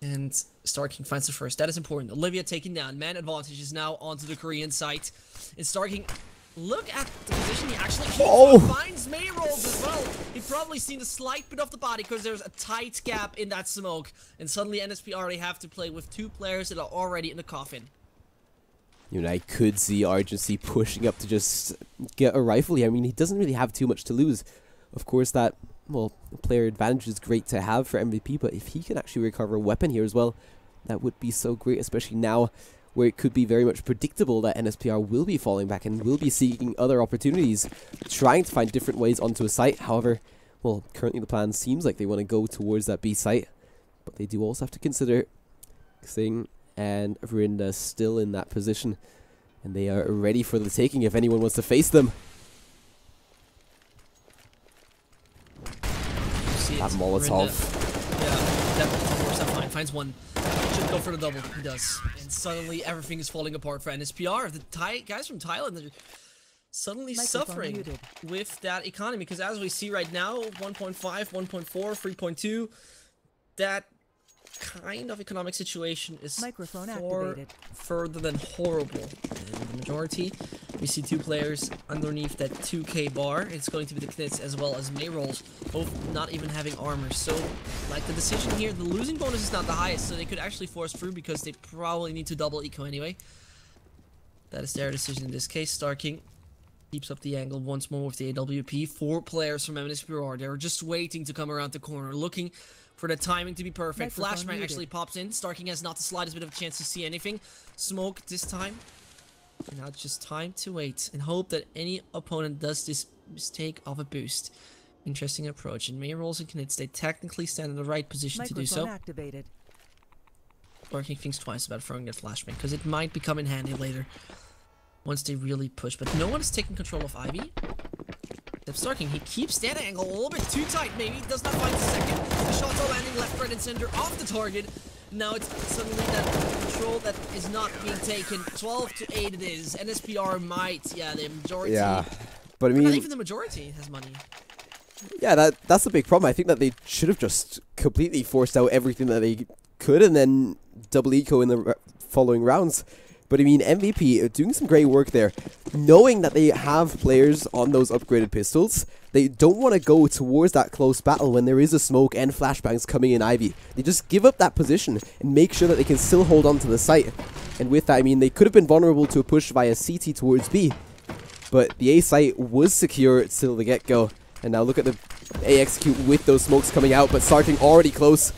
And Starking finds the first. That is important. Olivia taken down. Man advantage is now onto the Korean site. And Starking, look at the position he actually finds Mayrolls as well. He'd probably seen a slight bit of the body because there's a tight gap in that smoke. And suddenly NSPR, they have to play with 2 players that are already in the coffin. You know, I could see Argency pushing up to just get a rifle here. I mean, he doesn't really have too much to lose. Of course, that, well, player advantage is great to have for MVP, but if he can actually recover a weapon here as well, that would be so great, especially now where it could be very much predictable that NSPR will be falling back and will be seeking other opportunities, trying to find different ways onto a site. However, well, currently the plan seems like they want to go towards that B site, but they do also have to consider Xing and Verinda still in that position, and they are ready for the taking if anyone wants to face them. That Molotov. Yeah, definitely works out fine. Finds one. Should go for the double. He does. And suddenly everything is falling apart for NSPR. The guys from Thailand are suddenly suffering with that economy. Because as we see right now, 1.5, 1.4, 3.2, that kind of economic situation is further than horrible. And the majority, we see 2 players underneath that 2k bar. It's going to be the Knits as well as Mayrolls, both not even having armor. So, like, the decision here, the losing bonus is not the highest, so they could actually force through because they probably need to double eco anyway. That is their decision in this case. Starking keeps up the angle once more with the AWP. 4 players from NSPR. They're just waiting to come around the corner, looking for the timing to be perfect. Flashbang actually pops in. Starking has not the slightest bit of a chance to see anything. Smoke this time. And now it's just time to wait and hope that any opponent does this mistake of a boost. Interesting approach. And Mayrolls and Knits, they technically stand in the right position to do so. Starking thinks twice about throwing that flashbang because it might become in handy later once they really push. But no one is taking control of Ivy. Starking, he keeps that angle a little bit too tight, maybe. Does not find the second. The shots are landing left, right, and center off the target. Now it's suddenly that control that is not being taken. 12 to 8 it is. NSPR might, yeah, the majority. Yeah, but I mean, not even the majority has money. Yeah, that's the big problem. I think that they should have just completely forced out everything that they could and then double eco in the following rounds. But I mean, MVP doing some great work there. Knowing that they have players on those upgraded pistols, they don't want to go towards that close battle when there is a smoke and flashbangs coming in Ivy. They just give up that position and make sure that they can still hold on to the site. And with that, I mean, they could have been vulnerable to a push via CT towards B. but the A site was secure till the get-go. And now look at the A execute with those smokes coming out, but Starking already close.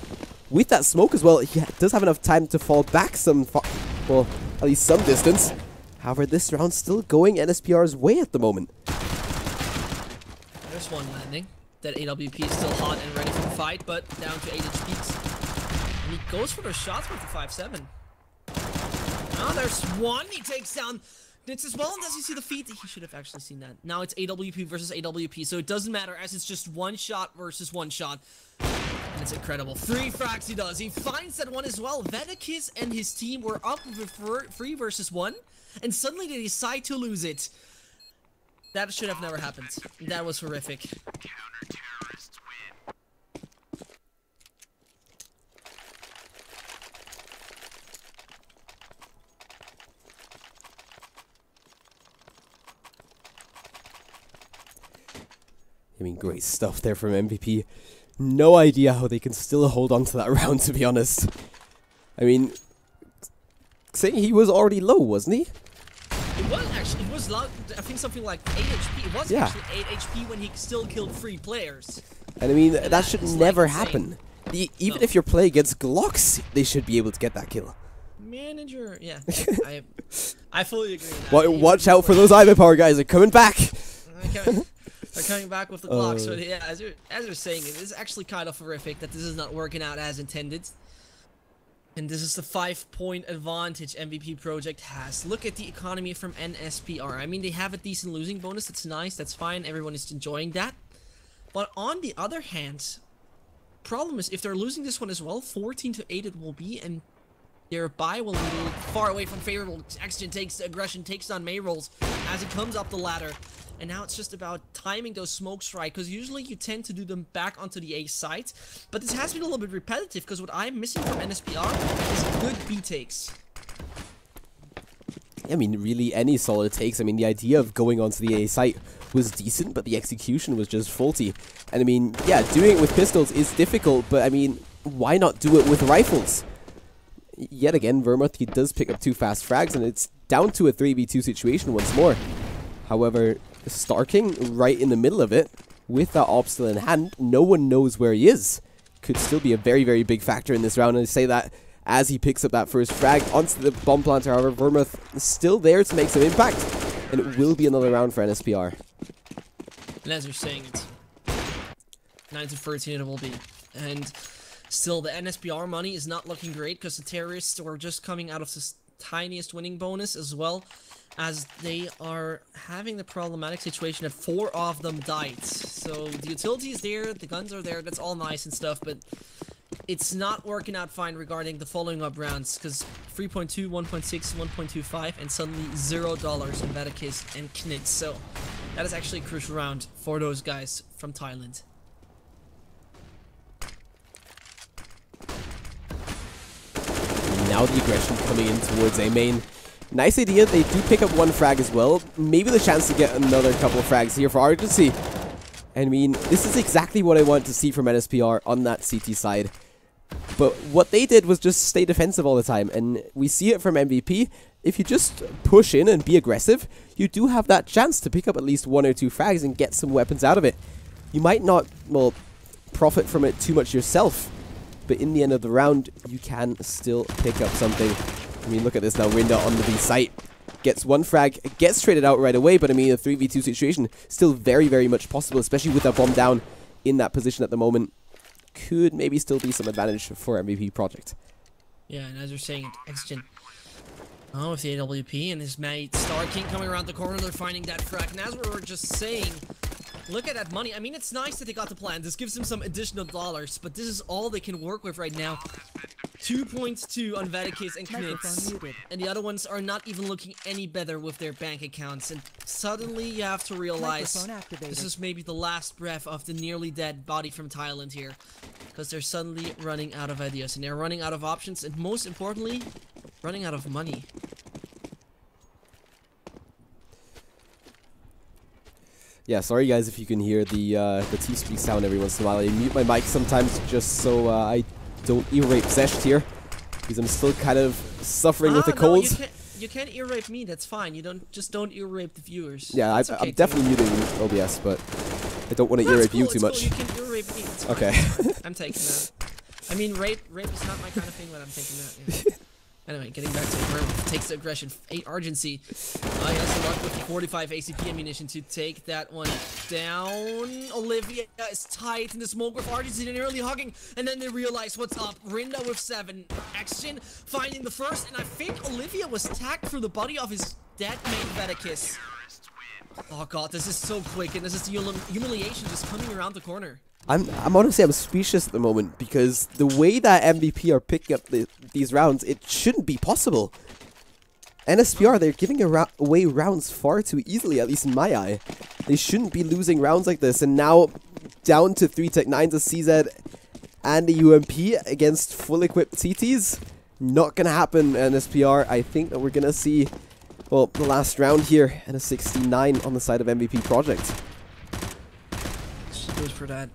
With that smoke as well, he does have enough time to fall back well, at least some distance. However, this round still going NSPR's way at the moment. There's one landing. That AWP is still hot and ready for the fight, but down to 8 HPs. And he goes for the shots with the 5-7. Oh, there's one. He takes down Nitz as well. And does he see the feet? He should have actually seen that. Now it's AWP versus AWP, so it doesn't matter as it's just one shot versus one shot. And it's incredible. 3 frags he does. He finds that one as well. Vedekis and his team were up with 3 versus 1, and suddenly they decide to lose it. That should have never happened. That was horrific. I mean, great stuff there from MVP. No idea how they can still hold on to that round, to be honest. I mean, saying he was already low, wasn't he? It was actually, it was low, I think something like 8 HP. It was actually 8 HP when he still killed 3 players. And I mean, that should never happen. Even if your play gets Glocks, they should be able to get that kill. Manager, yeah. I fully agree with that. Watch out for those Ivan Power guys, they're coming back! They're coming back with the Glocks, so yeah, as you're saying, it is actually kind of horrific that this is not working out as intended. And this is the 5-point advantage MVP project has. Look at the economy from NSPR. I mean, they have a decent losing bonus. That's nice. That's fine. Everyone is enjoying that. But on the other hand, problem is if they're losing this one as well, 14-8 it will be, and their buy will be far away from favorable. Action takes the aggression, takes down May rolls as it comes up the ladder. And now it's just about timing those smokes right, because usually you tend to do them back onto the A site. But this has been a little bit repetitive, because what I'm missing from NSPR is good B takes. I mean, really any solid takes. I mean, the idea of going onto the A site was decent, but the execution was just faulty. And I mean, yeah, doing it with pistols is difficult, but I mean, why not do it with rifles? Yet again, Vermouth, he does pick up 2 fast frags, and it's down to a 3v2 situation once more. However, Starking right in the middle of it, with that op still in hand, no one knows where he is. Could still be a very, very big factor in this round, and I say that as he picks up that first frag onto the bomb planter. However, Vermouth is still there to make some impact, and it will be another round for NSPR. And as you're saying, it's 9-13 it will be. And still, the NSPR money is not looking great, because the terrorists were just coming out of this tiniest winning bonus as well, as they are having the problematic situation that 4 of them died. So the utility is there, the guns are there, that's all nice and stuff, but it's not working out fine regarding the following up rounds, because 3.2, 1.6, 1.25, and suddenly $0 in Vedekis and Knit. So that is actually a crucial round for those guys from Thailand. Now the aggression coming in towards A main. Nice idea, they do pick up 1 frag as well. Maybe the chance to get another couple of frags here for Argency. I mean, this is exactly what I want to see from NSPR on that CT side. But what they did was just stay defensive all the time, and we see it from MVP. If you just push in and be aggressive, you do have that chance to pick up at least 1 or 2 frags and get some weapons out of it. You might not, well, profit from it too much yourself, but in the end of the round, you can still pick up something. I mean, look at this now, Rinda on the B site. Gets 1 frag, gets traded out right away, but I mean, a 3v2 situation still very, very much possible, especially with that bomb down in that position at the moment. Could maybe still be some advantage for MVP project. Yeah, and as you're saying, Exgen. Oh, with the AWP and his mate Starking coming around the corner, they're finding that frag. And as we were just saying, look at that money. I mean, it's nice that they got the plan. This gives them some additional dollars, but this is all they can work with right now. 2.2 on Vedekis and Knits, and the other ones are not even looking any better with their bank accounts. And suddenly you have to realize this is maybe the last breath of the nearly dead body from Thailand here, because they're suddenly running out of ideas, and they're running out of options, and most importantly, running out of money. Yeah, sorry guys if you can hear the TeamSpeak sound every once in a while. I mute my mic sometimes just so I don't erase possession here, because I'm still kind of suffering with the cold. you can't ear rape me. That's fine. You don't ear rape the viewers. Yeah, That's I'm okay definitely too. muting OBS, but I don't want to No, ear it's rape you cool, too it's much. Cool. You can ear rape me. It's fine. Okay. I'm taking that. I mean, rape is not my kind of thing, but I'm taking that. Yeah. Anyway, getting back to it, takes the aggression, 8 Argency. Yes, a lot with the 45 ACP ammunition to take that one down. Olivia is tight in the smoke with Argency and nearly hugging, and then they realize what's up. Rinda with 7. Action, finding the first, and I think Olivia was tagged through the body of his dead mate Veticus. Oh god, this is so quick, and this is the humiliation just coming around the corner. I'm honestly, I'm speechless at the moment, because the way that MVP are picking up these rounds, it shouldn't be possible. NSPR, they're giving away rounds far too easily, at least in my eye. They shouldn't be losing rounds like this, and now down to 3 Tech-9s, a CZ and a UMP against full-equipped CTs. Not gonna happen, NSPR. I think that we're gonna see, well, the last round here, and a 69 on the side of MVP Project. She goes for that.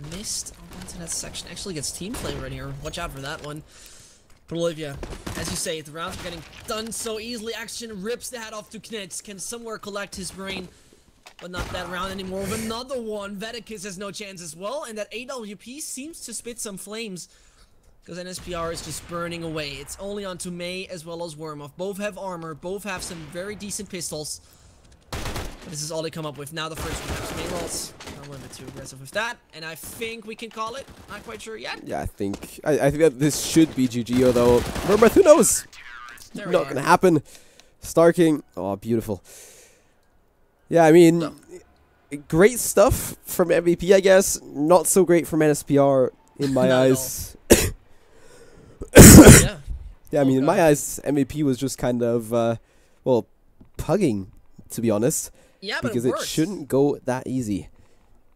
Missed onto that section. Actually gets team play right here. Watch out for that one. But Olivia, as you say, the rounds are getting done so easily. Action rips the head off to Knitz. Can somewhere collect his brain. But not that round anymore. With another one, Veticus has no chance as well. And that AWP seems to spit some flames. Because NSPR is just burning away. It's only on to May as well as Wormhoff. Both have armor. Both have some very decent pistols. But this is all they come up with. Now the first one has May rolls. I'm a little bit too aggressive with that. And I think we can call it. Not quite sure yet. Yeah, I think that this should be GG, although remember, who knows? Not gonna happen. Starking. Oh, beautiful. Yeah, I mean, No. Great stuff from MVP, I guess. Not so great from NSPR in my Not at eyes. Yeah. Yeah, I mean, in Okay. my eyes, MVP was just kind of, well, pugging, to be honest. Yeah, but Because it it works. shouldn't go that easy.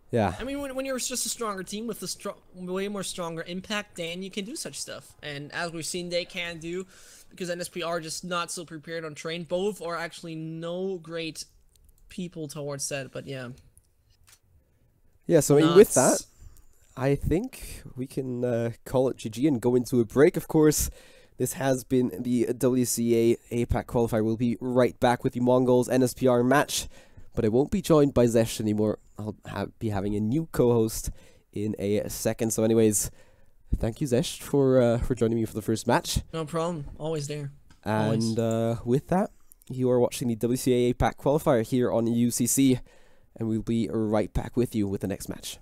Yeah. I mean, when you're just a stronger team with a way more stronger impact, then you can do such stuff. And as we've seen, they can do, because NSPR are just not so prepared on train. Both are actually no great people towards that, but yeah. Yeah, so I mean, with that, Nuts. I think we can call it GG and go into a break, of course. This has been the WCA APAC qualifier. We'll be right back with the Mongols NSPR match, but I won't be joined by Zesh anymore. I'll be having a new co-host in a second. So anyways, thank you, Zesh, for joining me for the first match. No problem. Always there. And with that, you are watching the WCA APAC qualifier here on UCC, and we'll be right back with you with the next match.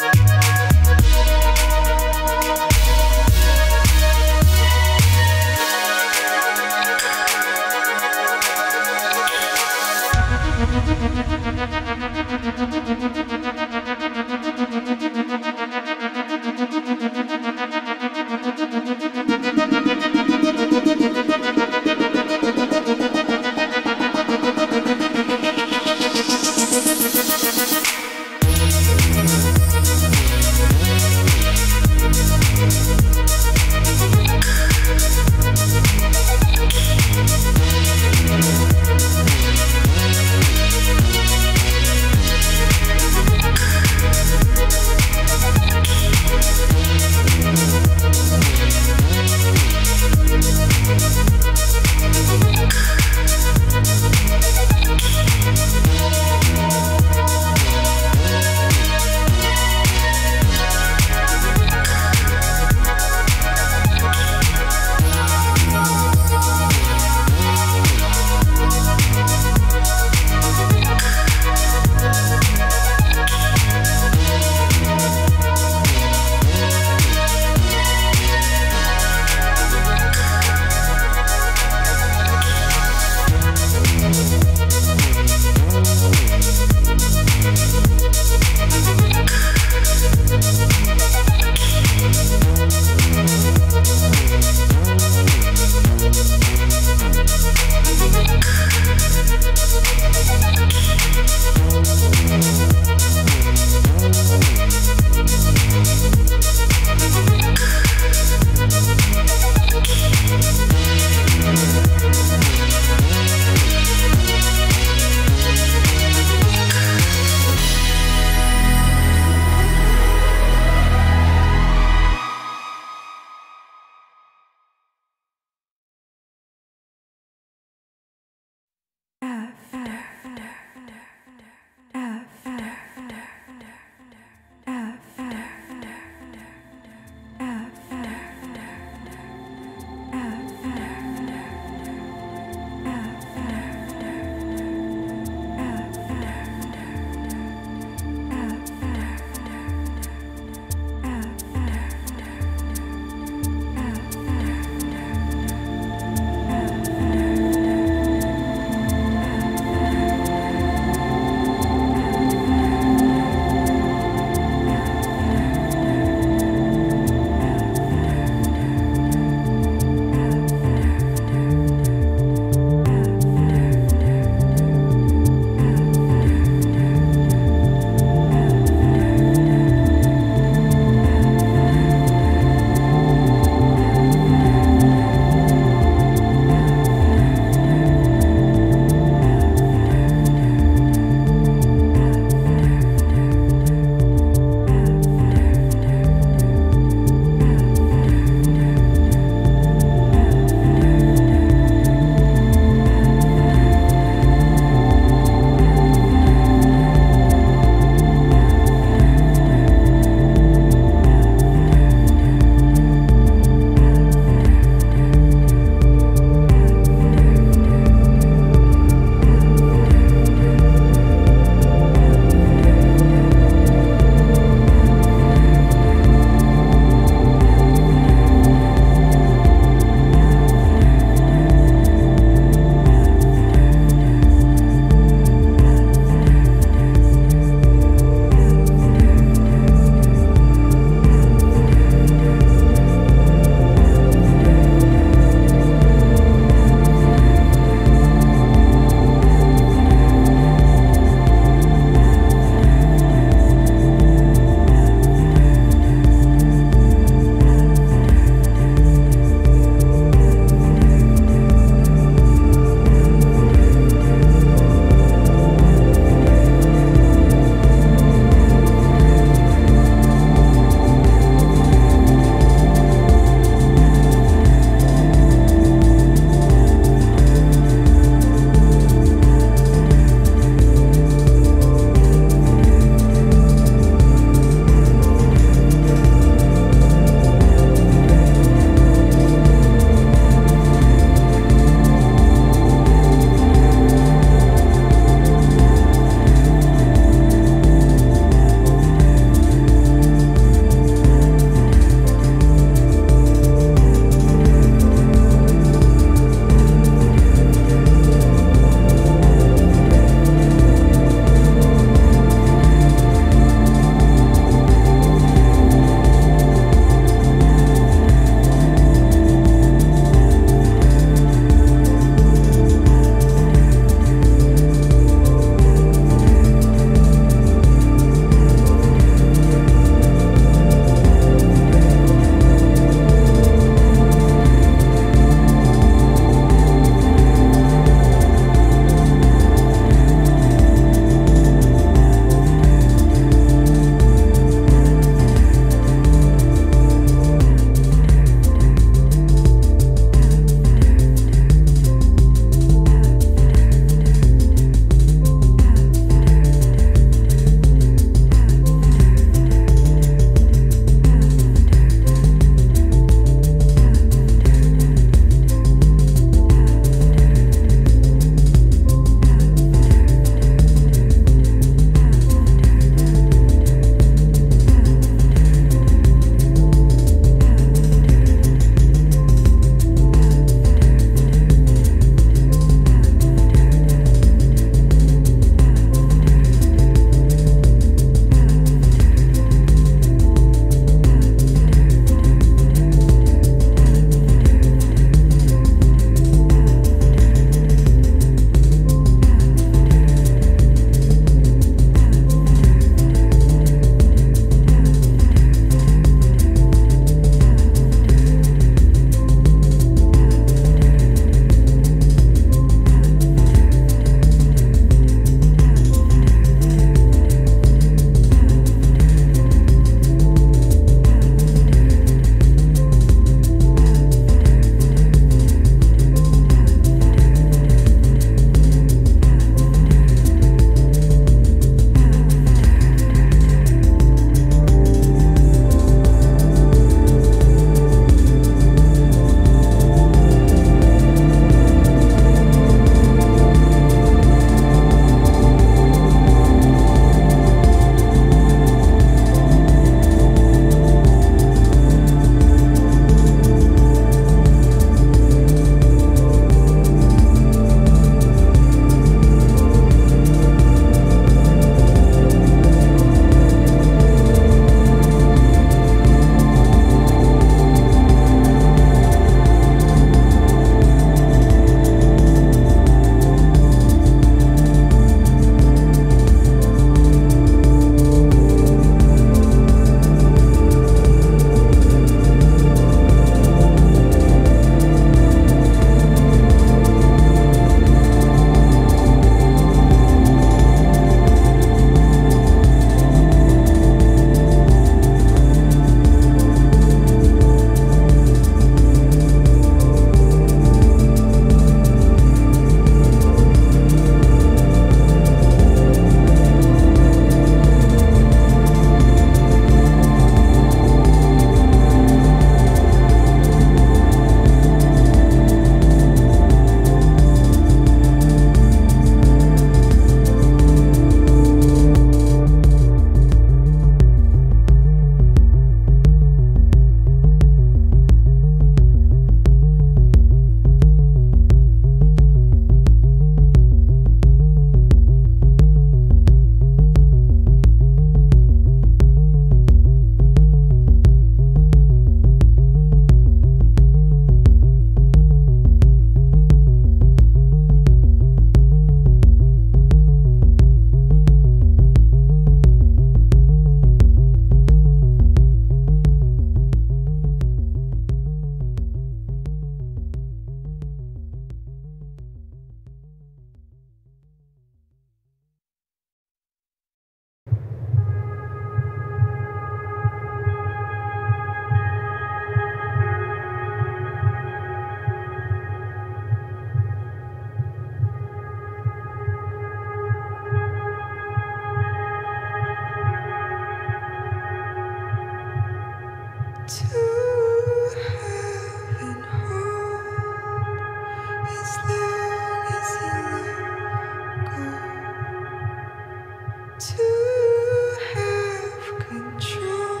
to have control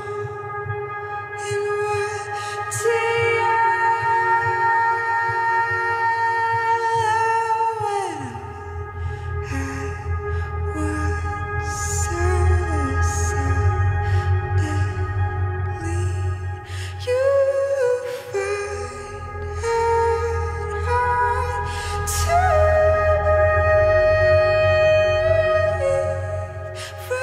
in what day from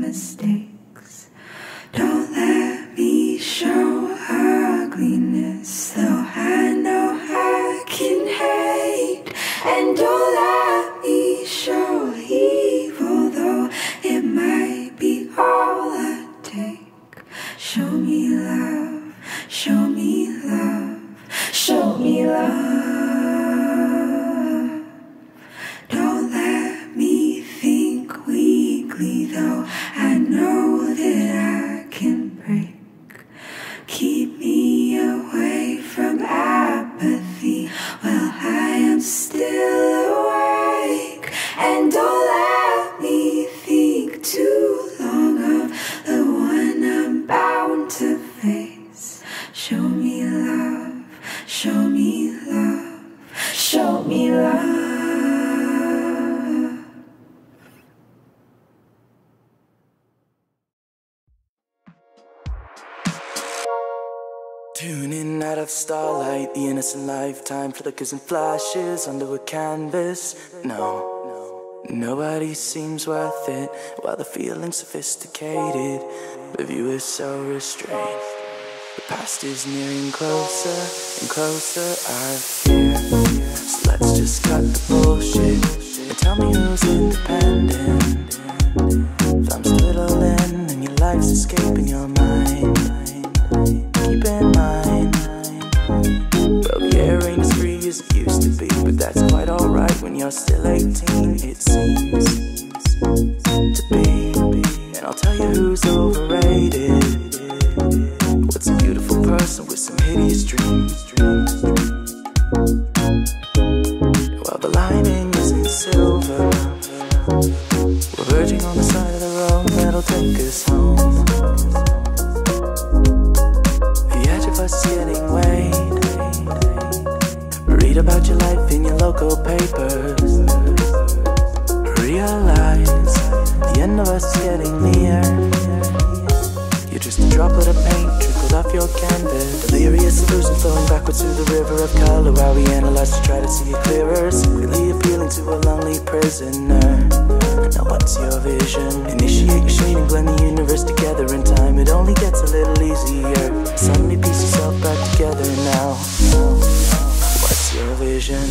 mistakes. Don't let me show ugliness, though I know I can hate. And don't let me show evil, though it might be all I take. Show me love, show me love, show me love. Don't let me think weakly, though I know that I can break. Keep me away from apathy while I am still awake. And don't let me think too long of the one I'm bound to face. Show me love, show me love, show me love. Tuning out of starlight, the innocent lifetime flickers and flashes under a canvas. No, nobody seems worth it while the feeling's sophisticated. The view is so restrained. The past is nearing closer and closer, I fear. So let's just cut the bullshit and tell me who's independent. Thumbs twiddling and your life's escaping your mind. Keep in mind, well, the air ain't as free as it used to be, but that's quite alright when you're still 18, it seems to be. And I'll tell you who's overrated. What's a beautiful person with some hideous dreams? Well, the lining isn't silver. We're verging on the side of the road that'll take us home. Us getting weighed. Read about your life in your local papers. Realize the end of us is getting near. You're just a droplet of paint trickled off your canvas. Delirious illusion flowing backwards through the river of color while we analyze to try to see it clearer. Secretly appealing to a lonely prisoner. Now what's your vision? Initiate your shading, blend the universe together in time. It only gets a little easier. Suddenly piece yourself back together now. What's your vision?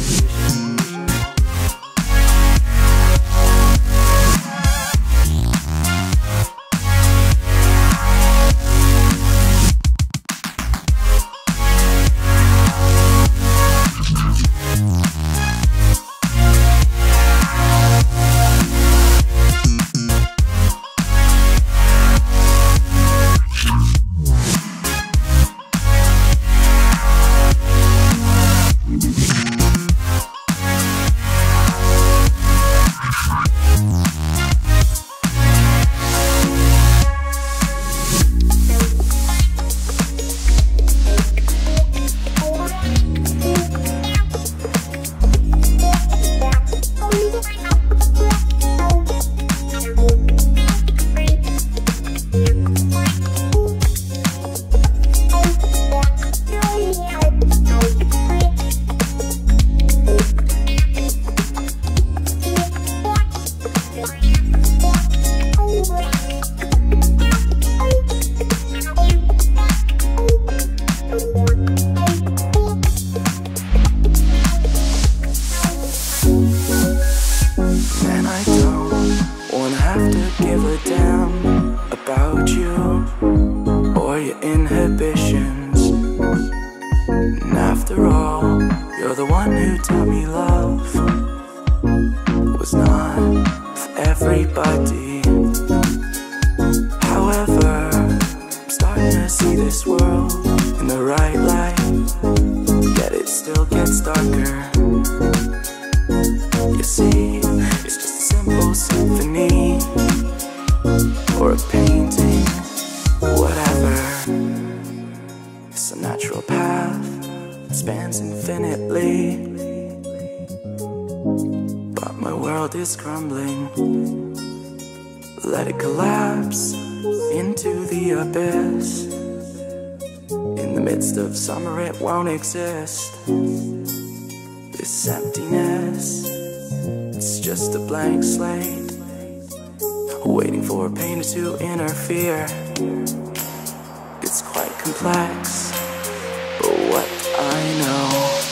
Summer, it won't exist. This emptiness, it's just a blank slate. waiting for a painter to interfere. It's quite complex, but what I know.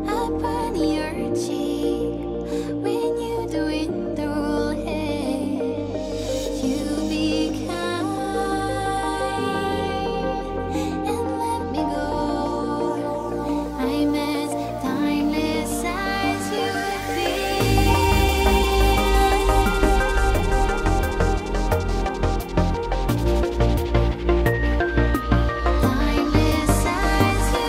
I burn your cheek when you dwindle here. You be kind and let me go. I'm as timeless as you feel. Timeless as you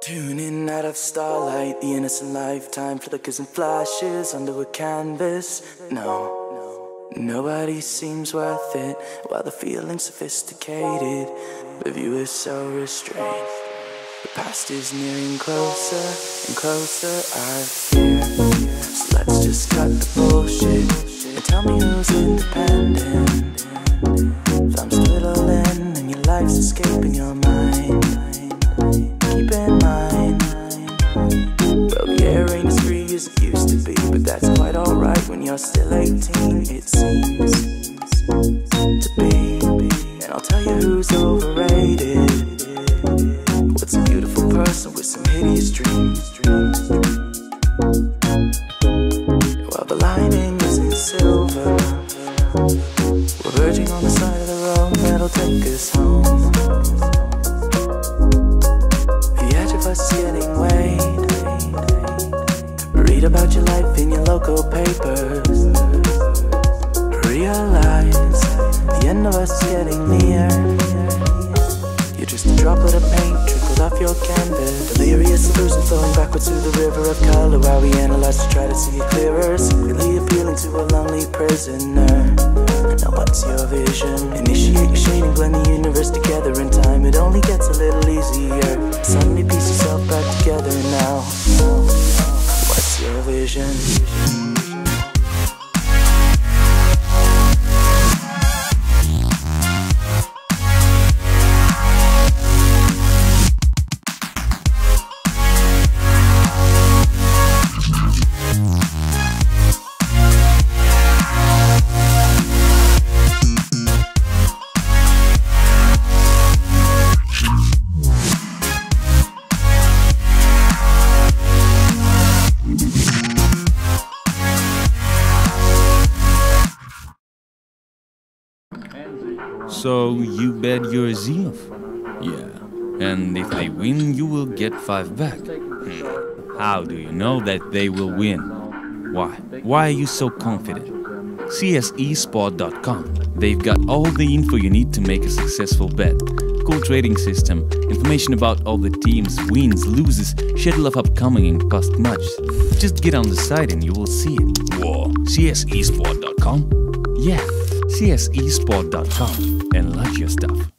Tuning out of starlight, the innocent lifetime flickers and flashes under a canvas. No, nobody seems worth it while the feeling's sophisticated. The view is so restrained. The past is nearing closer and closer, I fear. So let's just cut the bullshit and tell me who's independent. Thumbs twiddling and your life's escaping your mind. Keep in mind, well, the air ain't as free as it used to be, but that's quite alright when you're still 18, it seems to be. And I'll tell you who's overrated. What's a beautiful person with some hideous dreams? While the lining isn't silver, we're verging on the side of the road that'll take us home. about your life in your local papers. Realize the end of us is getting near. You're just a droplet of paint trickled off your canvas. Delirious illusion flowing backwards through the river of color while we analyze to try to see it clearer. Secretly appealing to a lonely prisoner. Now what's your vision? Initiate your shading, blend the universe together. In time it only gets a little easier. Suddenly piece yourself back together now. What's your vision? So you bet your Zenith? Yeah. And if they win, you will get 5 back. How do you know that they will win? Why? Why are you so confident? CSEsport.com. They've got all the info you need to make a successful bet. Cool trading system, information about all the teams, wins, loses, schedule of upcoming and past matches. Just get on the site and you will see it. Whoa, CSEsport.com? Yeah, CSEsport.com. And like your stuff.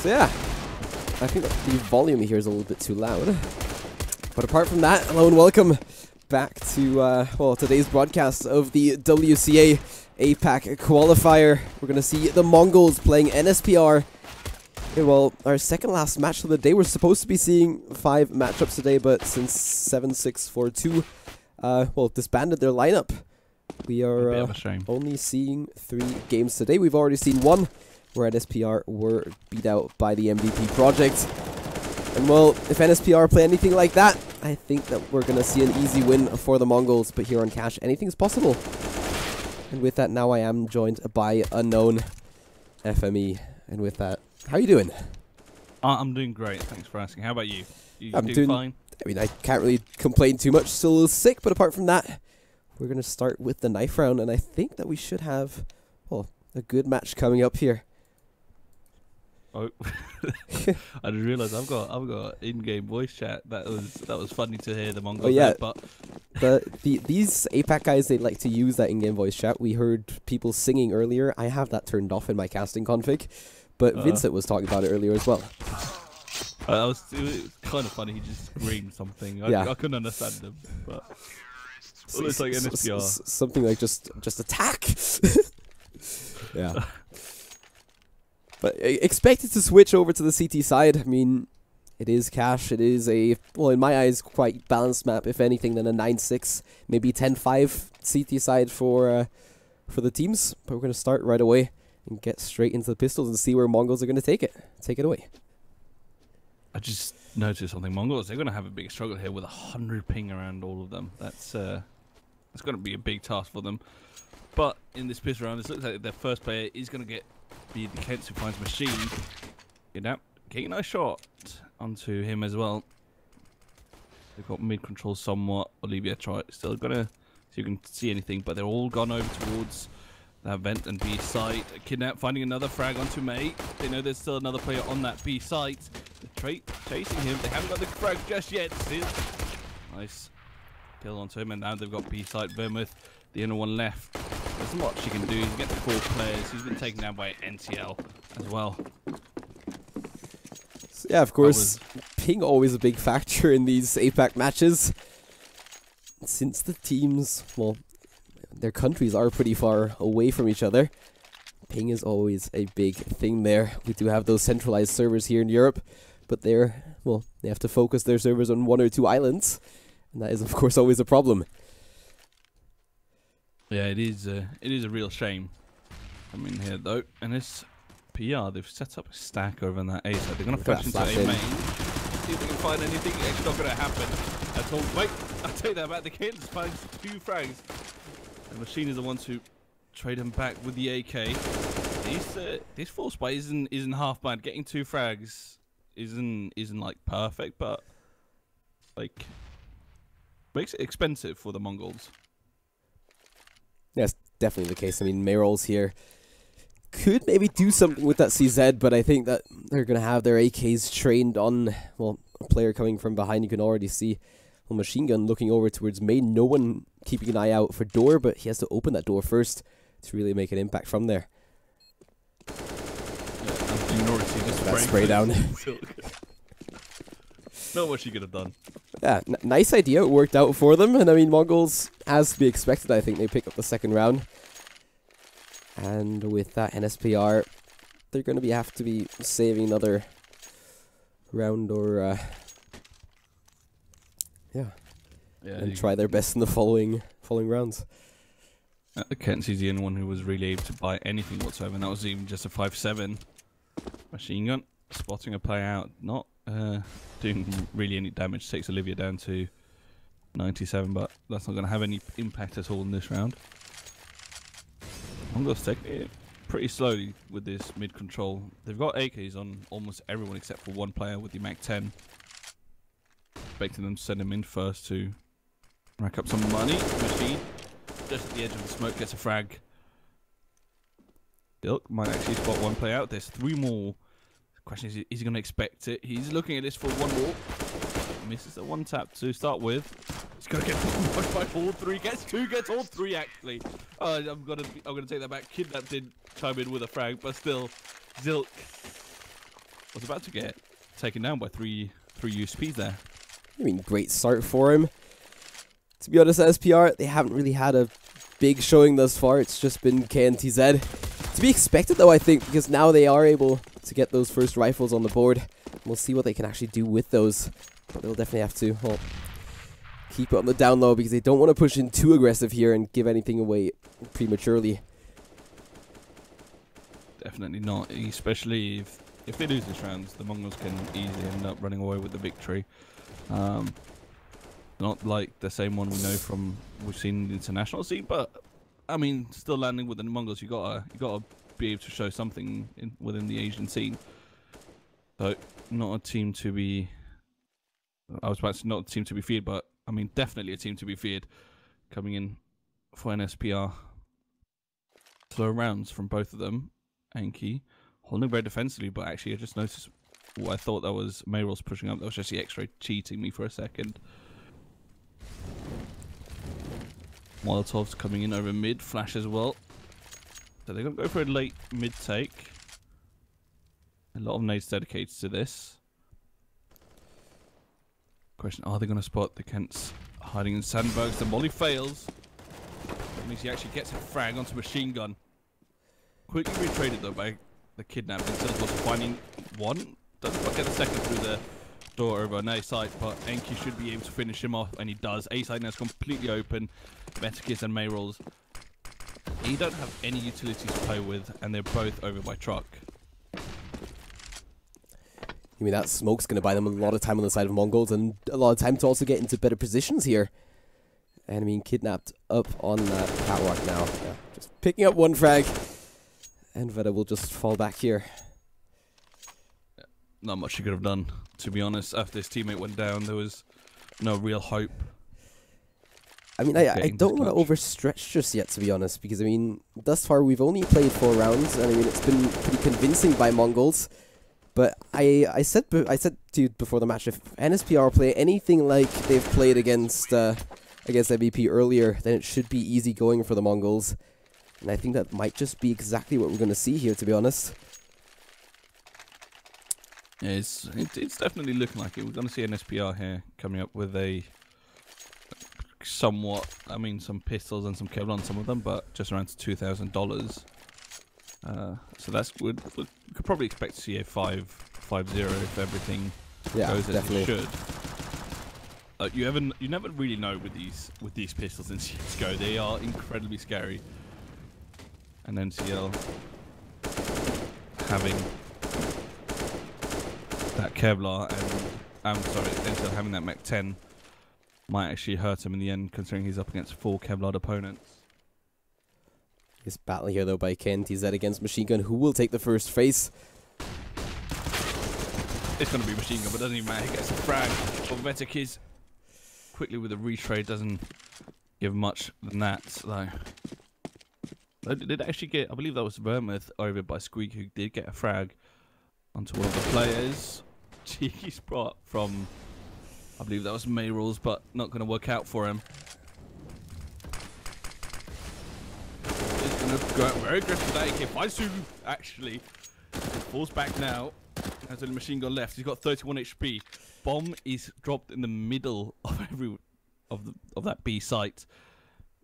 So yeah, I think the volume here is a little bit too loud. But apart from that, hello and welcome back to, well, today's broadcast of the WCA APAC Qualifier. We're going to see the Mongols playing NSPR. Okay, well, our second last match of the day. We're supposed to be seeing 5 matchups today, but since 7642, well, disbanded their lineup, we are only seeing 3 games today. We've already seen 1 where NSPR were beat out by the MVP project. And well, if NSPR play anything like that, I think that we're going to see an easy win for the Mongols. But here on Cash, anything's possible. And with that, now I am joined by Unknown FME. And with that, how are you doing? I'm doing great, thanks for asking. How about you? I'm doing fine? I mean, I can't really complain too much, still a little sick, but apart from that, we're going to start with the knife round, and I think that we should have, well, a good match coming up here. Oh, I just realised I've got in-game voice chat. That was funny to hear the Mongols. Oh yeah, but these APAC guys, they like to use that in-game voice chat. We heard people singing earlier. I have that turned off in my casting config, but Vincent was talking about it earlier as well. It was kind of funny. He just screamed something. I couldn't understand him, but well, it's like NSPR. Something like just attack. Yeah. But expected to switch over to the CT side. I mean, it is Cash. It is a, well, in my eyes, quite balanced map, if anything, than a 9-6, maybe 10-5 CT side for the teams. But we're going to start right away and get straight into the pistols and see where Mongols are going to take it. Take it away. I just noticed something. Mongols, they're going to have a big struggle here with 100 ping around all of them. That's going to be a big task for them. But in this pistol round, it looks like their first player is going to be the Kents who finds Machine. Getting a nice shot onto him as well. They've got mid control somewhat. Olivia still gonna see if you can see anything, but they're all gone over towards that vent and B site. Kidnap finding another frag onto May. They know there's still another player on that B site. They're chasing him. They haven't got the frag just yet. Still Nice kill onto him, and now they've got B side Vermouth, the only one left. There's not much he can do. He's getting 4 players. He's been taken down by NTL as well. So yeah, of course, ping always a big factor in these APAC matches. Since the teams, well, their countries are pretty far away from each other, ping is always a big thing there. We do have those centralized servers here in Europe, but they're, well, they have to focus their servers on 1 or 2 islands, and that is, of course, always a problem. Yeah, it is a real shame. I mean, here though, and this PR, they've set up a stack over on that A side. They're going to flash into A main. See if they can find anything. It's not going to happen at all. Wait, I'll take that back. The Kids finds 2 frags. The Machine is the one to trade him back with the AK. This force buy isn't half bad. Getting 2 frags isn't like perfect, but like makes it expensive for the Mongols. That's definitely the case. I mean, Mayrolls here could maybe do something with that CZ, but I think that they're going to have their AKs trained on, well, a player coming from behind. You can already see a Machine Gun looking over towards main. No one keeping an eye out for door, but he has to open that door first to really make an impact from there. That spray down. Not what you could have done. Yeah, nice idea. It worked out for them. And I mean, Mongols, as to be expected, I think they pick up the second round. And with that NSPR, they're going to have to be saving another round or, and try their best in the following rounds. Kentsy's the only one who was really able to buy anything whatsoever, and that was even just a 5-7 Machine Gun. Spotting a play out, not doing really any damage, takes Olivia down to 97, but that's not going to have any impact at all in this round. Mongols taking it pretty slowly with this mid control. They've got AKs on almost everyone except for one player with the Mac-10. Expecting them to send him in first to rack up some money. Machine, just at the edge of the smoke, gets a frag. Dilk might actually spot one play out. There's 3 more. The question is he going to expect it? He's looking at this for 1 more. Misses the 1 tap to start with. He's going to get pushed by all 3. Gets 2, gets all 3 actually. I'm gonna take that back. Kidnap did chime in with a frag, but still, Zilk was about to get taken down by 3 USPs there. I mean, great start for him. To be honest, SPR, they haven't really had a big showing thus far. It's just been KNTZ. To be expected, though, I think, because now they are able to get those first rifles on the board. We'll see what they can actually do with those. But they'll definitely have to keep it on the down low, because they don't want to push in too aggressive here and give anything away prematurely. Definitely not, especially if they lose this round, the Mongols can easily end up running away with the victory. Not like the same one we know from we've seen in the international scene, but I mean, still landing with the Mongols, you gotta be able to show something within the Asian scene. So not a team to be. I was about to say not a team to be feared, but I mean definitely a team to be feared. Coming in for NSPR. Slow rounds from both of them. Anki holding very defensively, but actually I just noticed what I thought that was Mayrolls pushing up. That was just the X-ray cheating me for a second. Molotov's coming in over mid, flash as well. So they're going to go for a late mid take. A lot of nades dedicated to this. Question, are they going to spot the Kents hiding in sandbags? The molly fails. That means he actually gets a frag onto Machine Gun. Quickly retraded though by the Kidnap. Instead of finding 1. Doesn't quite get the second through the door over on A side, but Enki should be able to finish him off, and he does. A side now is completely open. Metakis and Mayrolls. He don't have any utilities to play with, and they're both over by truck. I mean, that smoke's going to buy them a lot of time on the side of Mongols, and a lot of time to also get into better positions here. And I mean, Kidnapped up on that catwalk now. Yeah, just picking up 1 frag, and Veda will just fall back here. Not much he could have done, to be honest. After his teammate went down, there was no real hope. I mean, I don't want to overstretch just yet, to be honest, because, I mean, thus far we've only played 4 rounds, and I mean, it's been pretty convincing by Mongols. But I said to you before the match, if NSPR play anything like they've played against MVP earlier, then it should be easy going for the Mongols. And I think that might just be exactly what we're going to see here, to be honest. Yeah, it's definitely looking like it. We're going to see NSPR here coming up with a somewhat, I mean, some pistols and some Kevlar on some of them, but just around to $2,000. So that's we could probably expect to see a 5-0 if everything goes as it should. You never really know with these pistols in CS:GO. They are incredibly scary. And NCL having that Kevlar and NCL having that Mech 10 might actually hurt him in the end, considering he's up against 4 Kevlar opponents. This battle here though by KNTZ against Machine Gun, who will take the first face. It's going to be Machine Gun, but it doesn't even matter. He gets a frag. Bovetic is quickly with a retrade, doesn't give much than that. Though. Did actually get, I believe that was Vermouth over by Squeak, who did get a frag onto one of the players. Cheeky spot from, I believe that was Mayrulls, but not going to work out for him. He's going to go out very aggressive with that AK. Faisu actually falls back now. Has a Machine Gun left. He's got 31 HP. Bomb is dropped in the middle of that B site.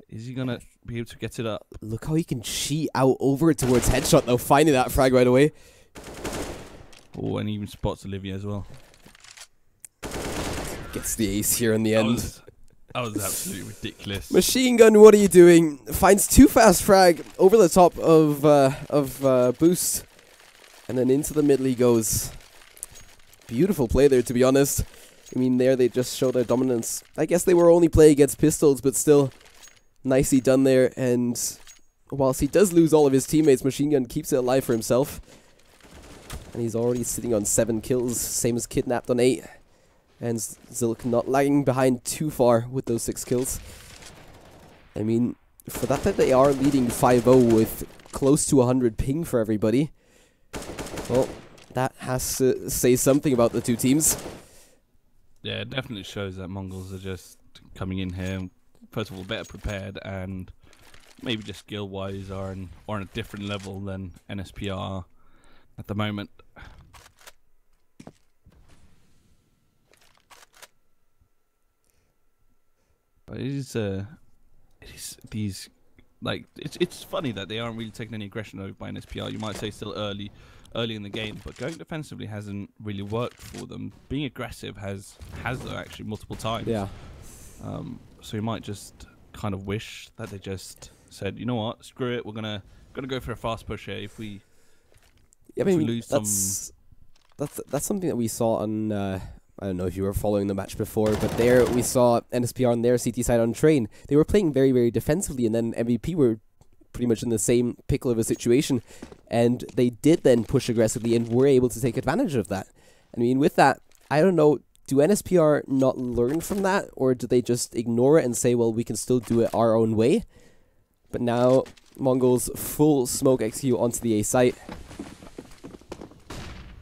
Is he gonna be able to get it up? Look how he can cheat out over towards headshot though, finding that frag right away. Oh, and he even spots Olivia as well. Gets the ace here in the end. That was absolutely ridiculous. Machine Gun, what are you doing? Finds 2 fast frag over the top of Boost. And then into the middle he goes. Beautiful play there, to be honest. I mean, there they just show their dominance. I guess they were only playing against pistols, but still nicely done there. And whilst he does lose all of his teammates, Machine Gun keeps it alive for himself. And he's already sitting on 7 kills, same as Kidnapped on 8. And Zilk not lagging behind too far with those 6 kills. I mean, for that they are leading 5-0 with close to 100 ping for everybody. Well, that has to say something about the two teams. Yeah, it definitely shows that Mongols are just coming in here, first of all, better prepared, and maybe just skill-wise are on a different level than NSPR at the moment. But it's funny that they aren't really taking any aggression over by NSPR. You might say still early in the game, but going defensively hasn't really worked for them. Being aggressive has though actually multiple times. Yeah. So you might just kind of wish that they just said, you know what, screw it, we're gonna go for a fast push here. If we lose that's something that we saw on I don't know if you were following the match before, but there we saw NSPR on their CT side on Train. They were playing very, very defensively, and then MVP were pretty much in the same pickle of a situation, and they did then push aggressively and were able to take advantage of that. I mean, with that, I don't know, do NSPR not learn from that, or do they just ignore it and say, well, we can still do it our own way? But now, Mongols full smoke execute onto the A site.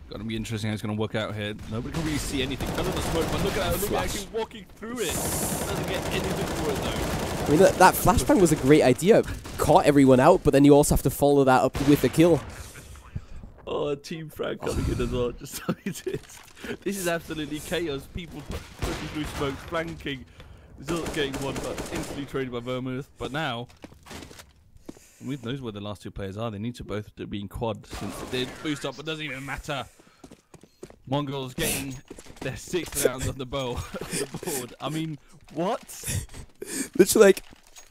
Going to be interesting how it's going to work out here. Nobody can really see anything. None of the smoke, but look at that. Look at actually walking through it. Doesn't get anything for it though. I mean, that flashbang was a great idea. Caught everyone out, but then you also have to follow that up with a kill. Oh, a team frag coming in as well. Just so it is. This is absolutely chaos. People pushing through smoke, flanking. Zilk getting one, but instantly traded by Vermouth. But now, we knows where the last 2 players are. They need to both be in quad since they did boost up, but it doesn't even matter. Mongols getting their 6th rounds on the board. I mean, what? Literally, like,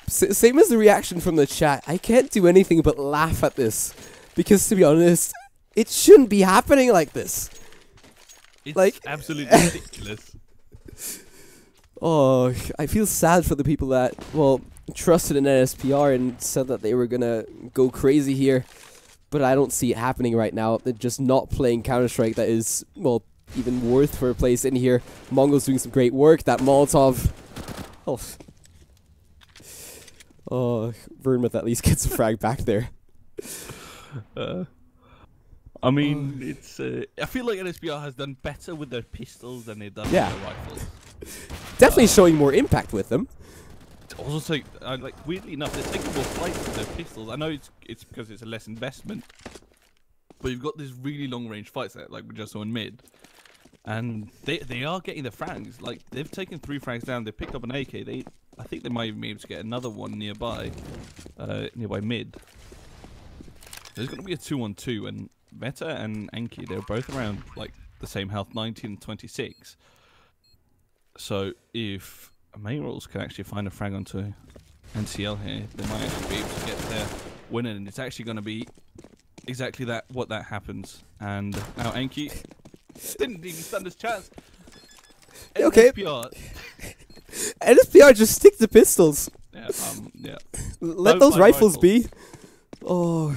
same as the reaction from the chat. I can't do anything but laugh at this. Because, to be honest, it shouldn't be happening like this. It's like, absolutely ridiculous. Oh, I feel sad for the people that, well, trusted in NSPR and said that they were gonna go crazy here. But I don't see it happening right now. They're just not playing Counter-Strike that is, well, even worth for a place in here. Mongols doing some great work. That Molotov. Oh, Vermouth at least gets a frag back there. I mean, it's. I feel like NSPR has done better with their pistols than they've done with their rifles. Definitely showing more impact with them. Also, like weirdly enough, they're taking more fights with their pistols. I know it's because it's a less investment, but you've got these really long range fights that, like we just saw in mid, and they are getting the frags. Like they've taken 3 frags down. They picked up an AK. I think they might even be able to get another one nearby mid. There's going to be a 2-on-2, and Veta and Enki, they're both around like the same health, 19 and 26. So if Mayrolls can actually find a frag onto NCL here, they might actually be able to get their winner, and it's actually going to be exactly what happens. And now Enki didn't even stand his chance. Okay. NSPR just stick to pistols. Yeah. Let those rifles be. Oh,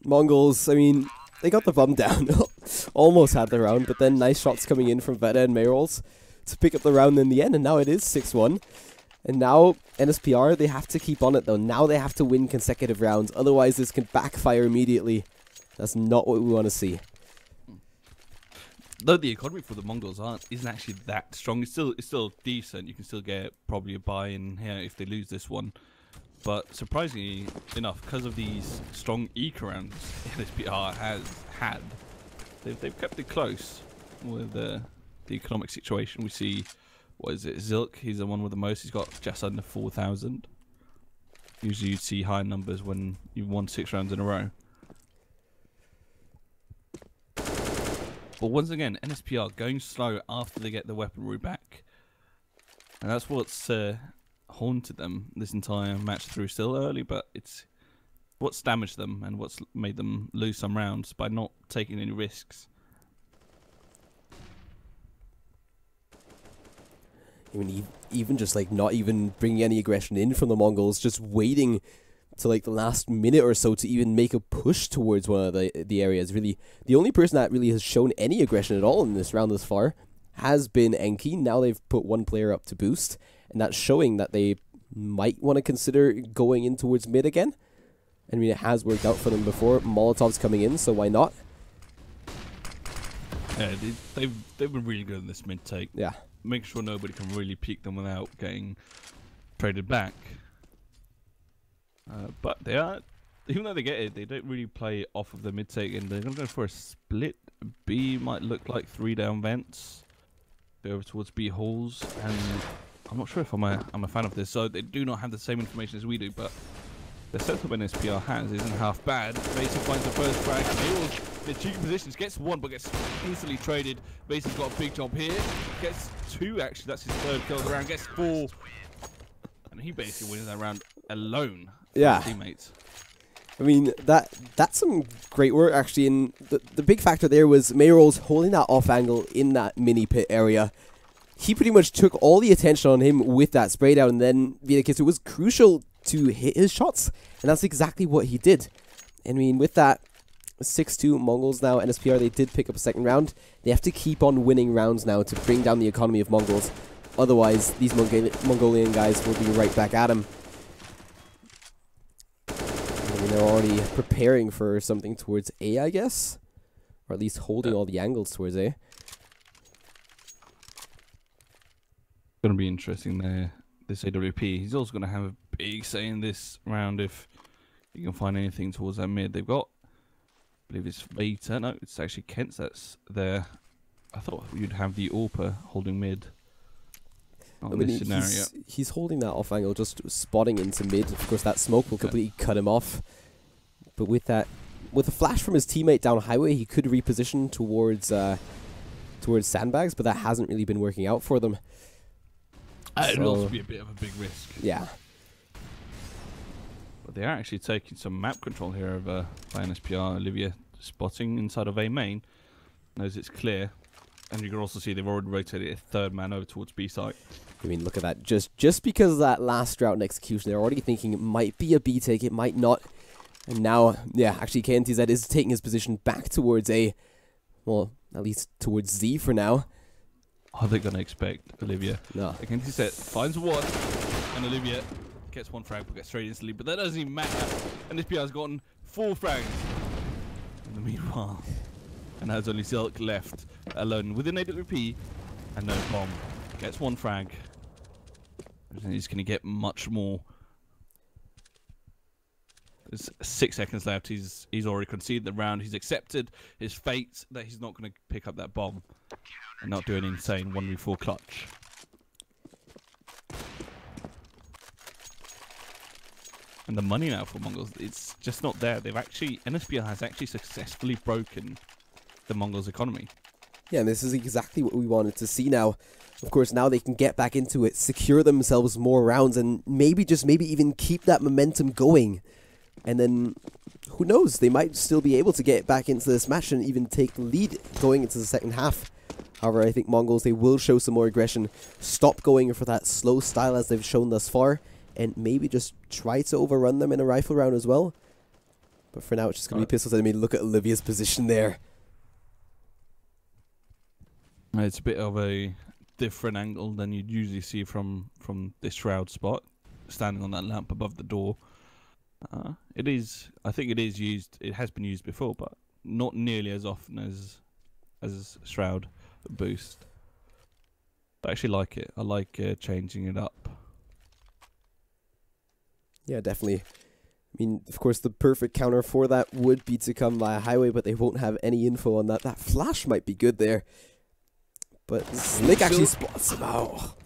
Mongols, I mean, they got the bum down. Almost had the round, but then nice shots coming in from Veta and Mayrolls to pick up the round in the end, and now it is 6-1. And now NSPR, they have to keep on it though. Now they have to win consecutive rounds, otherwise this can backfire immediately. That's not what we want to see. Though the economy for the Mongols isn't actually that strong. It's still decent. You can still get probably a buy in here if they lose this one. But surprisingly enough, because of these strong eco rounds NSPR has had, they've kept it close with the economic situation. We see, what is it, Zilk, he's the one with the most. He's got just under 4,000. Usually you'd see higher numbers when you've won 6 rounds in a row. But once again, NSPR going slow after they get the weaponry back. And that's what's haunted them this entire match through. Still early, but it's what's damaged them and what's made them lose some rounds by not taking any risks. I mean, even just like not even bringing any aggression in from the Mongols, just waiting to like the last minute or so to even make a push towards one of the areas. Really, the only person that really has shown any aggression at all in this round thus far has been Enki. Now they've put one player up to boost, and that's showing that they might want to consider going in towards mid again. I mean, it has worked out for them before. Molotov's coming in, so why not? Yeah, they've been really good in this mid take. Yeah. Make sure nobody can really peek them without getting traded back. But they are, even though they get it, they don't really play off of the mid take, and they're going to go for a split. B might look like 3 down vents. Go over towards B halls, and I'm not sure if I'm a fan of this. So they do not have the same information as we do, but the setup NSPR has isn't half bad. Mason finds the first frag. The cheeky positions, gets 1 but gets instantly traded. Mason's got a big job here. Gets 2 actually. That's his 3rd kill of the round. Gets 4, and he basically wins that round alone. Yeah. Teammates. I mean, that's some great work actually, and the big factor there was Mayrolls holding that off angle in that mini pit area. He pretty much took all the attention on him with that spray down, and then Vitakitsu was crucial to hit his shots, and that's exactly what he did. I mean, with that 6-2 Mongols now, NSPR, they did pick up a 2nd round. They have to keep on winning rounds now to bring down the economy of Mongols. Otherwise, these Mongolian guys will be right back at him. I mean, they're already preparing for something towards A, I guess? Or at least holding all the angles towards A. Going to be interesting there. This AWP, he's also going to have a big say in this round if you can find anything towards that mid. They've got, I believe it's Veta. No, it's actually Kent that's there. I thought you'd have the APAC holding mid. Not in this scenario. He's holding that off angle, just spotting into mid. Of course, that smoke will completely cut him off. But with a flash from his teammate down highway, he could reposition towards sandbags, but that hasn't really been working out for them. It would also be a bit of a big risk. Yeah. But they are actually taking some map control here over by NSPR. Olivia spotting inside of A main. Knows it's clear. And you can also see they've already rotated a 3rd man over towards B site. I mean, look at that. Just because of that last round execution, they're already thinking it might be a B take, it might not. And now, yeah, actually KNTZ is taking his position back towards A. Well, at least towards Z for now. Are they going to expect Olivia? No. KNTZ finds 1, and Olivia gets 1 frag but gets straight instantly. But that doesn't even matter. And NSPR has gotten 4 frags. In the meanwhile, and has only Zilk left alone within AWP and no bomb. Gets one frag. And he's going to get much more. There's 6 seconds left. He's already conceded the round. He's accepted his fate that he's not going to pick up that bomb and not do an insane 1v4 clutch. And the money now for Mongols, it's just not there. NSPR has actually successfully broken the Mongols' economy. Yeah, and this is exactly what we wanted to see now. Of course, now they can get back into it, secure themselves more rounds, and maybe even keep that momentum going. And then, who knows, they might still be able to get back into this match and even take the lead going into the second half. However, I think Mongols, they will show some more aggression, stop going for that slow style as they've shown thus far, and maybe just try to overrun them in a rifle round as well. But for now, it's just going to be pistols. I mean, look at Olivia's position there. It's a bit of a different angle than you'd usually see from this shroud spot, standing on that lamp above the door. I think it is used. It has been used before, but not nearly as often as shroud boost. I actually like it. I like changing it up. Yeah, definitely. I mean, of course, the perfect counter for that would be to come via highway, but they won't have any info on that. That flash might be good there. But Slick actually spots him out.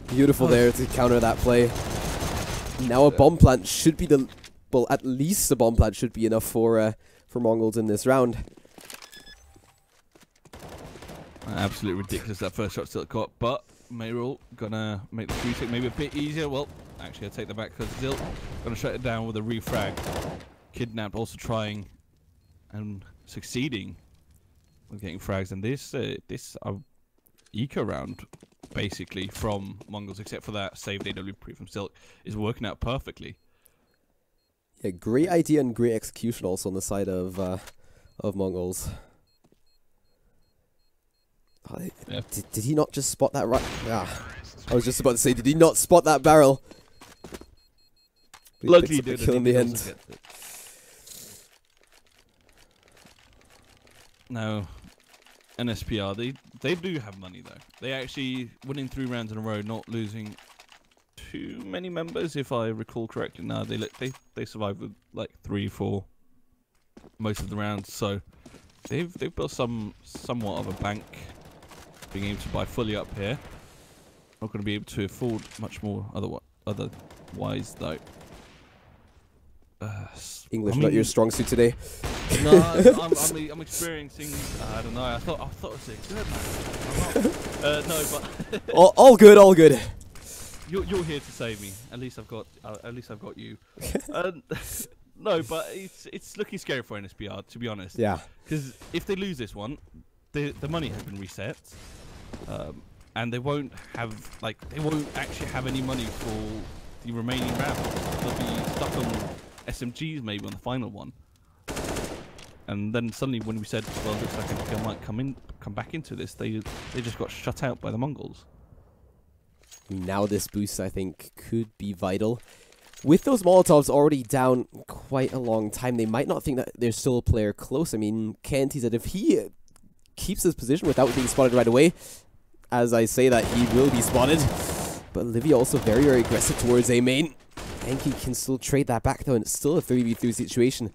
Beautiful there to counter that play. Now a bomb plant should be well, at least a bomb plant should be enough for Mongols in this round. Absolutely ridiculous that first shot still got, but Mayril gonna make the 3-6 maybe a bit easier. Well, actually, I'll take that back because Zilt gonna shut it down with a refrag. Kidnapped also trying and succeeding with getting frags, and this eco round basically from Mongols, except for that saved AWP from Silk, is working out perfectly. Yeah, great idea and great execution also on the side of Mongols. Oh, Yeah. Did he not just spot that right? Yeah, I was just about to say, did he not spot that barrel? But Luckily, he picks up did. the kill in the end. No, NSPR, they do have money though. They actually winning 3 rounds in a row, not losing too many members, if I recall correctly. Now they survived with like 3-4 most of the rounds, so they've built somewhat of a bank, being able to buy fully up here. Not going to be able to afford much more otherwise though. English, not your strong suit today. No, I'm experiencing. I don't know. I thought it was good, man. No, but all good. You're here to save me. At least I've got you. No, but it's looking scary for NSPR, to be honest. Yeah. Because if they lose this one, the money has been reset, and they won't actually have any money for the remaining rounds. They'll be stuck on SMGs maybe on the final one. And then suddenly when we said, well, it looks like NSPR might come back into this, they just got shut out by the Mongols. Now this boost, I think, could be vital. With those Molotovs already down quite a long time, they might not think that there's still a player close. I mean, Kenty said if he keeps his position without being spotted right away, as I say that, he will be spotted. But Olivia also very, very aggressive towards A main. Enki can still trade that back though, and it's still a 3v3 situation.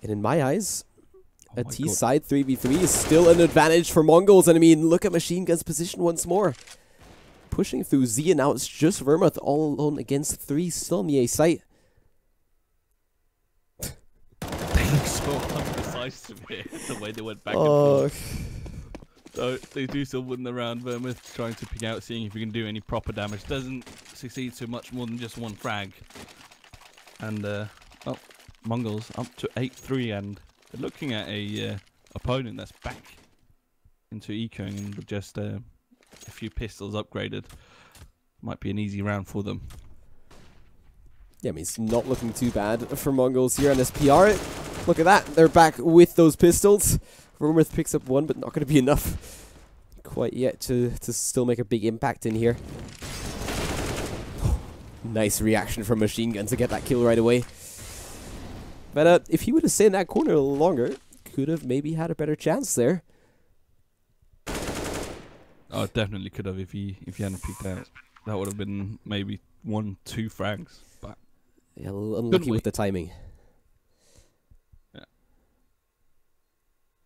And in my eyes, a T-side 3v3 is still an advantage for Mongols. And I mean, look at Machine Gun's position once more. Pushing through Z, and now it's just Vermuth all alone against 3, still in the A site. They look so undecisive here, the way they went back and forth. So they do still win the round. Vermuth trying to pick out, seeing if he can do any proper damage. Doesn't succeed to much more than just one frag. And, well, Mongols up to 8-3, and they're looking at a opponent that's back into ecoing and with just a few pistols upgraded. Might be an easy round for them. Yeah, I mean, it's not looking too bad for Mongols here on NSPR. Look at that, they're back with those pistols. Vermuth picks up 1, but not going to be enough quite yet to still make a big impact in here. Nice reaction from Machine Gun to get that kill right away. But if he would have stayed in that corner a little longer, could have maybe had a better chance there. Oh, definitely could have if he hadn't peeked out. That would have been maybe 1-2 frags. But yeah, a little unlucky with the timing. Yeah.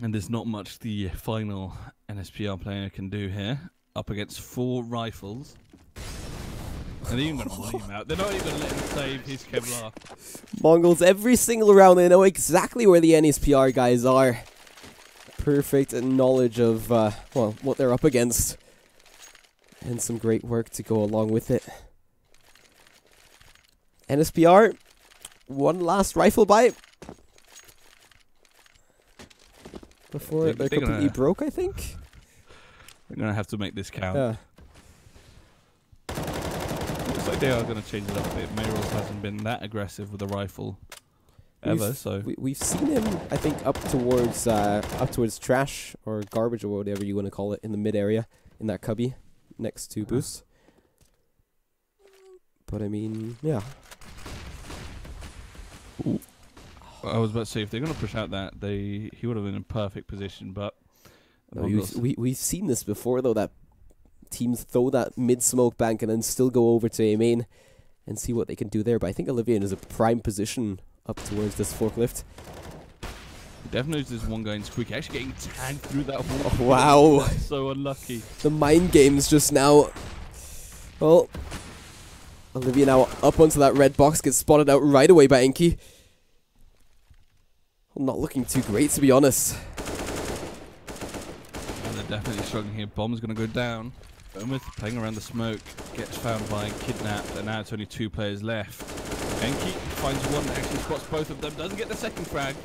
And there's not much the final NSPR player can do here. Up against 4 rifles. And they're even going to bully him out. They're not even going to let him save his Kevlar. Mongols, every single round, they know exactly where the NSPR guys are. Perfect knowledge of, well, what they're up against. And some great work to go along with it. NSPR, one last rifle bite. Before they're completely broke, I think. They're going to have to make this count. Yeah. Looks like they are going to change it up a bit. Mayros hasn't been that aggressive with the rifle ever, so we've seen him, I think, up towards trash or garbage or whatever you want to call it in the mid area in that cubby next to Boost. But I mean, yeah. Ooh. I was about to say if they're going to push out that he would have been in perfect position, but no, we've seen this before though, that teams throw that mid smoke bank and then still go over to A main and see what they can do there. But I think Olivian is a prime position up towards this forklift. Definitely there's one guy in Squeaky actually getting tagged through that wall. Oh, wow. That's so unlucky. The mind games just now. Well, Olivia now up onto that red box, gets spotted out right away by Enki. Well, not looking too great, to be honest. And they're definitely struggling here. Bomb's going to go down. Bournemouth playing around the smoke, gets found by Kidnapped, and now it's only 2 players left. Enki finds one that actually spots both of them, doesn't get the second frag.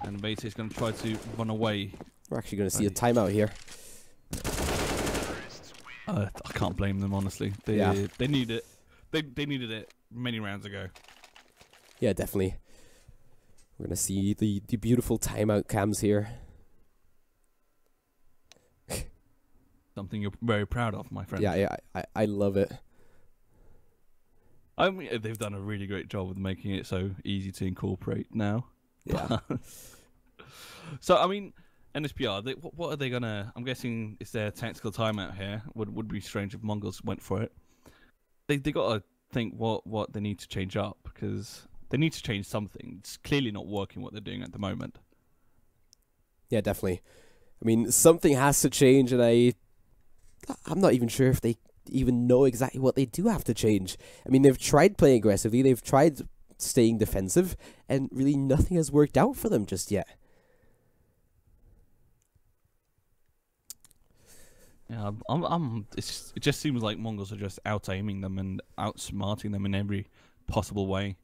And Beta is going to try to run away. We're actually going to see a timeout here. I can't blame them, honestly. They need it. They needed it many rounds ago. Yeah, definitely. We're going to see the beautiful timeout cams here. Something you're very proud of, my friend. Yeah, I love it. I mean, they've done a really great job with making it so easy to incorporate now. Yeah. So, I mean, NSPR, what are they going to... I'm guessing it's their tactical timeout here. Would be strange if Mongols went for it. They got to think what they need to change up, because they need to change something. It's clearly not working what they're doing at the moment. Yeah, definitely. I mean, something has to change, and I'm not even sure if they even know exactly what they do have to change. I mean, they've tried playing aggressively, they've tried staying defensive, and really nothing has worked out for them just yet. Yeah, it just seems like Mongols are just out-aiming them and outsmarting them in every possible way.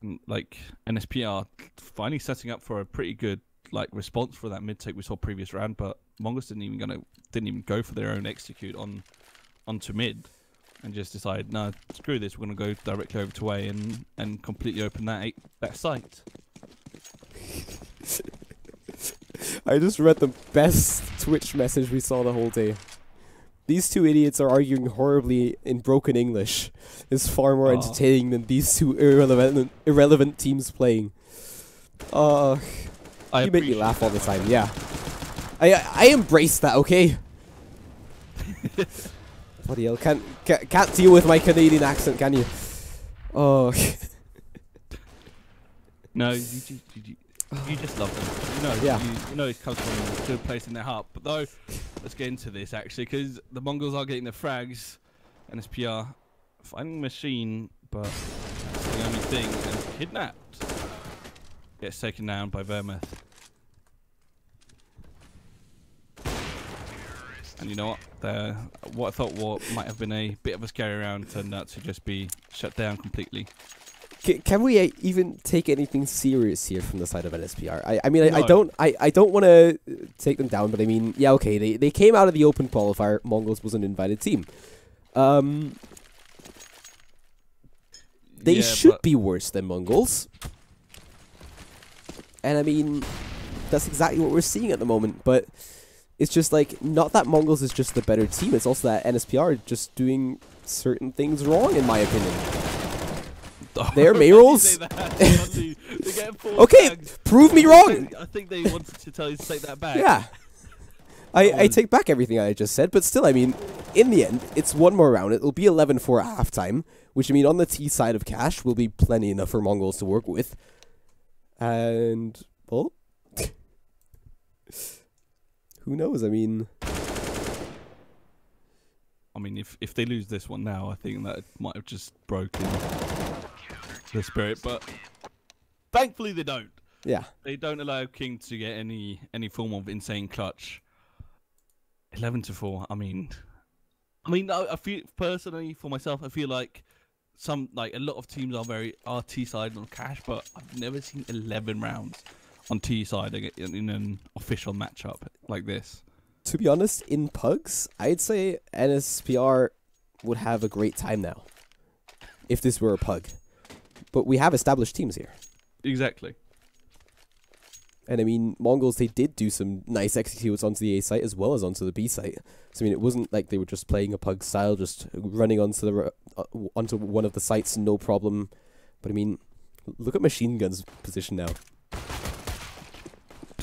And, like, NSPR finally setting up for a pretty good response for that mid-take we saw previous round, but Mongols didn't even go for their own execute onto mid, and just decided, no, screw this, we're gonna go directly over to A and completely open that site. I just read the best Twitch message we saw the whole day. These two idiots are arguing horribly in broken English. It's far more entertaining than these two irrelevant teams playing. You make me laugh all the time, yeah. I embrace that, okay? Bloody hell, can't deal with my Canadian accent, can you? Oh. No, you just love them. You know it comes from a good place in their heart. But though, let's get into this actually, because the Mongols are getting the frags, and NSPR finding machine, but that's the only thing. And Kidnapped gets taken down by Vermouth. And you know what? What I thought might have been a bit of a scary round turned out to just be shut down completely. Can we even take anything serious here from the side of NSPR? I mean, No. I don't want to take them down, but I mean, yeah, okay, they came out of the open qualifier. Mongols was an invited team. They should be worse than Mongols. And I mean, that's exactly what we're seeing at the moment, but it's just like, not that Mongols is just the better team, it's also that NSPR just doing certain things wrong, in my opinion. Their Mayrolls? Okay, prove me wrong! I think they wanted to tell you to take that back. Yeah. I take back everything I just said, but still, I mean, in the end, it's one more round. It'll be 11-4 at halftime, which, I mean, on the T side of cash will be plenty enough for Mongols to work with. And, well, who knows? I mean, if they lose this one now, I think that might have just broken the spirit, but thankfully they don't. yeah. They don't allow King to get any form of insane clutch. 11-4. I mean, I feel personally for myself, I feel like a lot of teams are T side on cash, but I've never seen 11 rounds on T side in an official matchup like this. To be honest, in pugs, I'd say NSPR would have a great time now if this were a pug. But we have established teams here. Exactly. And I mean, Mongols, they did do some nice executes onto the A site as well as onto the B site. So I mean, it wasn't like they were just playing a pug style, just running onto onto one of the sites, no problem. But I mean, look at Machine Gun's position now.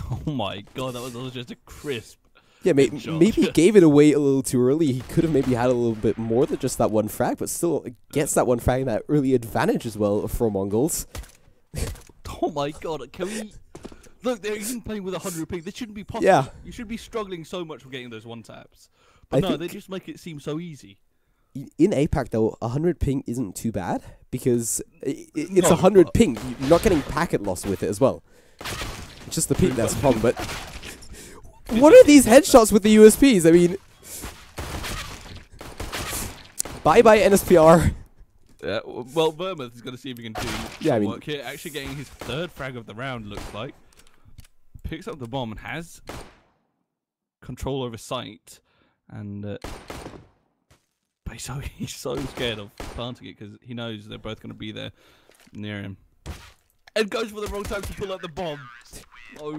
Oh my god, that was just a crisp. Yeah, maybe he gave it away a little too early. He could have maybe had a little bit more than just that one frag, but still gets that one frag, that early advantage as well for Mongols. Oh my god, can we... Look, they're even playing with 100 ping. This shouldn't be possible. Yeah. You should be struggling so much for getting those one taps. But no, they just make it seem so easy. In APAC, though, 100 ping isn't too bad because it's 100 ping. You're not getting packet loss with it as well. It's just the ping that's the problem. But what are these headshots with the USPs? I mean, bye-bye NSPR. Well, Vermouth is going to see if he can do work here. Actually getting his third frag of the round, looks like. Picks up the bomb and has control over sight. And but he's so scared of planting it because he knows they're both going to be there near him. And goes for the wrong time to pull out the bomb. Oh,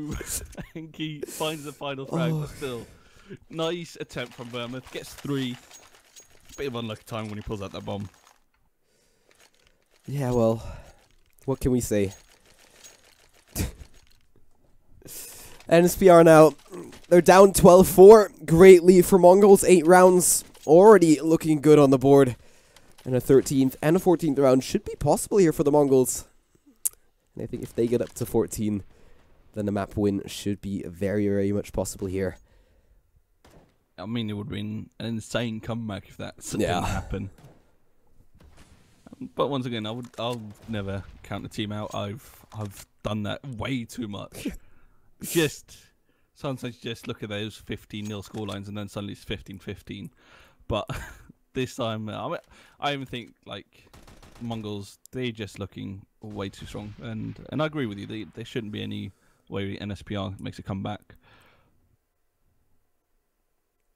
and he finds the final frag, but still. Nice attempt from Vermouth. Gets 3. Bit of unlucky time when he pulls out that bomb. Yeah, well, what can we say? NSPR now, they're down 12-4. Great lead for Mongols. 8 rounds already looking good on the board. And a 13th and a 14th round should be possible here for the Mongols. And I think if they get up to 14, then the map win should be very, very much possible here. I mean, it would be an insane comeback if that didn't happen. But once again, I'll never count the team out. I've done that way too much. Sometimes just look at those 15-0 scorelines and then suddenly it's 15-15. But this time, I even think like Mongols, they're just looking way too strong. And I agree with you. There shouldn't be any way NSPR makes a comeback.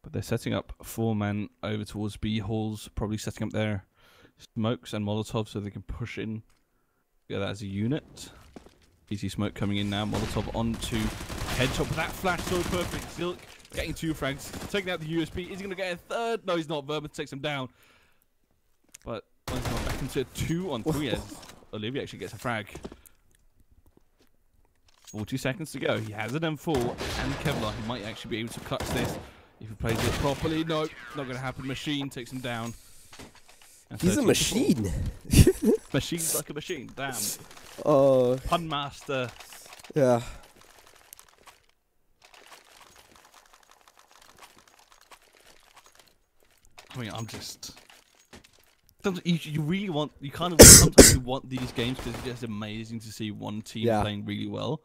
But they're setting up 4-man over towards B halls, probably setting up their smokes and Molotov so they can push in. Yeah, that as a unit. Easy smoke coming in now. Molotov onto headshot with that flash so perfect. Silk getting 2 frags, taking out the USP. Is he going to get a third? No, he's not. Vermouth takes him down. But once he's back into 2-on-3 as Olivia actually gets a frag. 40 seconds to go. He has an M4 and Kevlar. He might actually be able to clutch this if he plays it properly. No, not going to happen. Machine takes him down. He's a machine. Machine's like a machine. Damn. Oh. Pun master. Yeah. I mean, I'm just. You really want. You kind of sometimes you want these games because it's just amazing to see one team playing really well.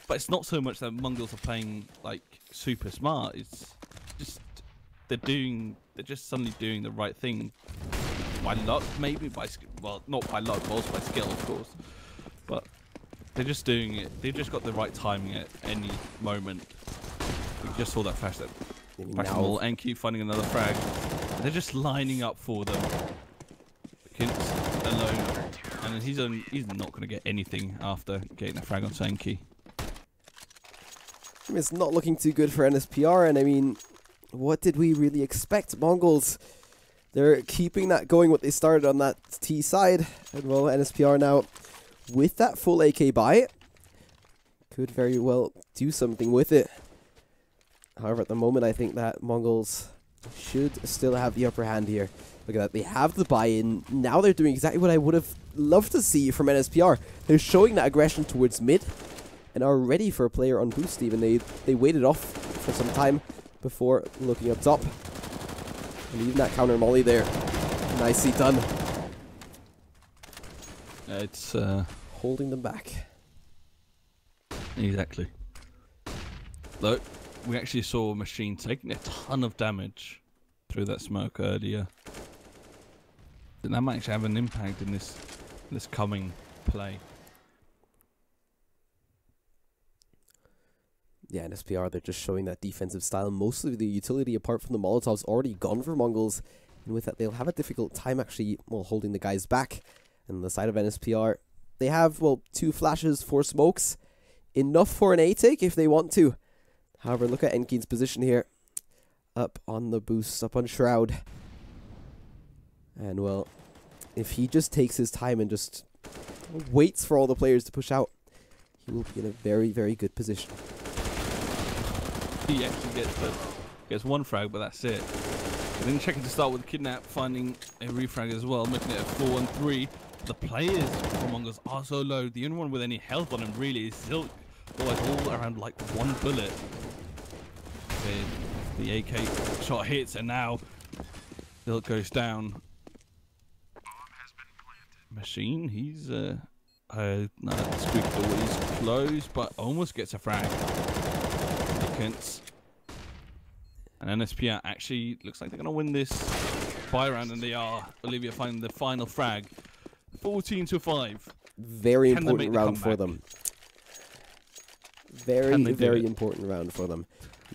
But it's not so much that Mongols are playing like super smart. It's just they're just suddenly doing the right thing. By luck, maybe by well, not by luck, but also by skill, of course. But they're just doing it. They've just got the right timing at any moment. We just saw that flash that wall and keep finding another frag. They're just lining up for them. Kintz alone, and he's not going to get anything after getting the frag on Sankey. I mean, it's not looking too good for NSPR, and I mean, what did we really expect? Mongols, They're keeping that going, what they started on that T side. And well, NSPR now with that full AK buy could very well do something with it. However, at the moment, I think that Mongols should still have the upper hand here. Look at that, they have the buy-in. Now they're doing exactly what I would have loved to see from NSPR. They're showing that aggression towards mid and are ready for a player on boost even. They waited off for some time before looking up top. And even that counter molly there, nicely done. It's holding them back. Exactly. Look, we actually saw Machine taking a ton of damage through that smoke earlier. And that might actually have an impact in this coming play. Yeah, NSPR, they're just showing that defensive style. Most of the utility, apart from the Molotovs, already gone for Mongols. And with that, they'll have a difficult time actually holding the guys back. And on the side of NSPR, they have, well, 2 flashes, 4 smokes. Enough for an A take if they want to. However, look at Enkeen's position here. Up on the boost, up on Shroud. And, well, if he just takes his time and just waits for all the players to push out, he will be in a very, very good position. He actually gets 1 frag, but that's it. And then checking to start with Kidnap, finding a refrag as well, making it a 4-1-3. The players for Mongols are so low. The only one with any health on him really is Silk. Otherwise, all around like 1 bullet. The AK shot hits, and now Silk goes down. Machine, he's no, squeak door is closed, but almost gets a frag. And NSPR actually looks like they're going to win this buy round, and they are. Olivia finding the final frag. 14-5. Very important round for them. Very, very important round for them.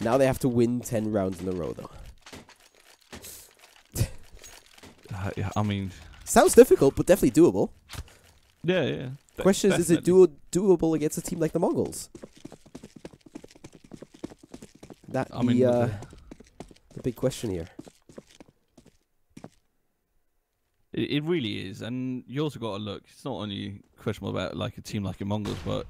Now they have to win 10 rounds in a row, though. Yeah, I mean... Sounds difficult, but definitely doable. Yeah, yeah. Question is it doable against a team like the Mongols? That the big question here. It really is, and you also got to look. It's not only questionable about like a team like the Mongols, but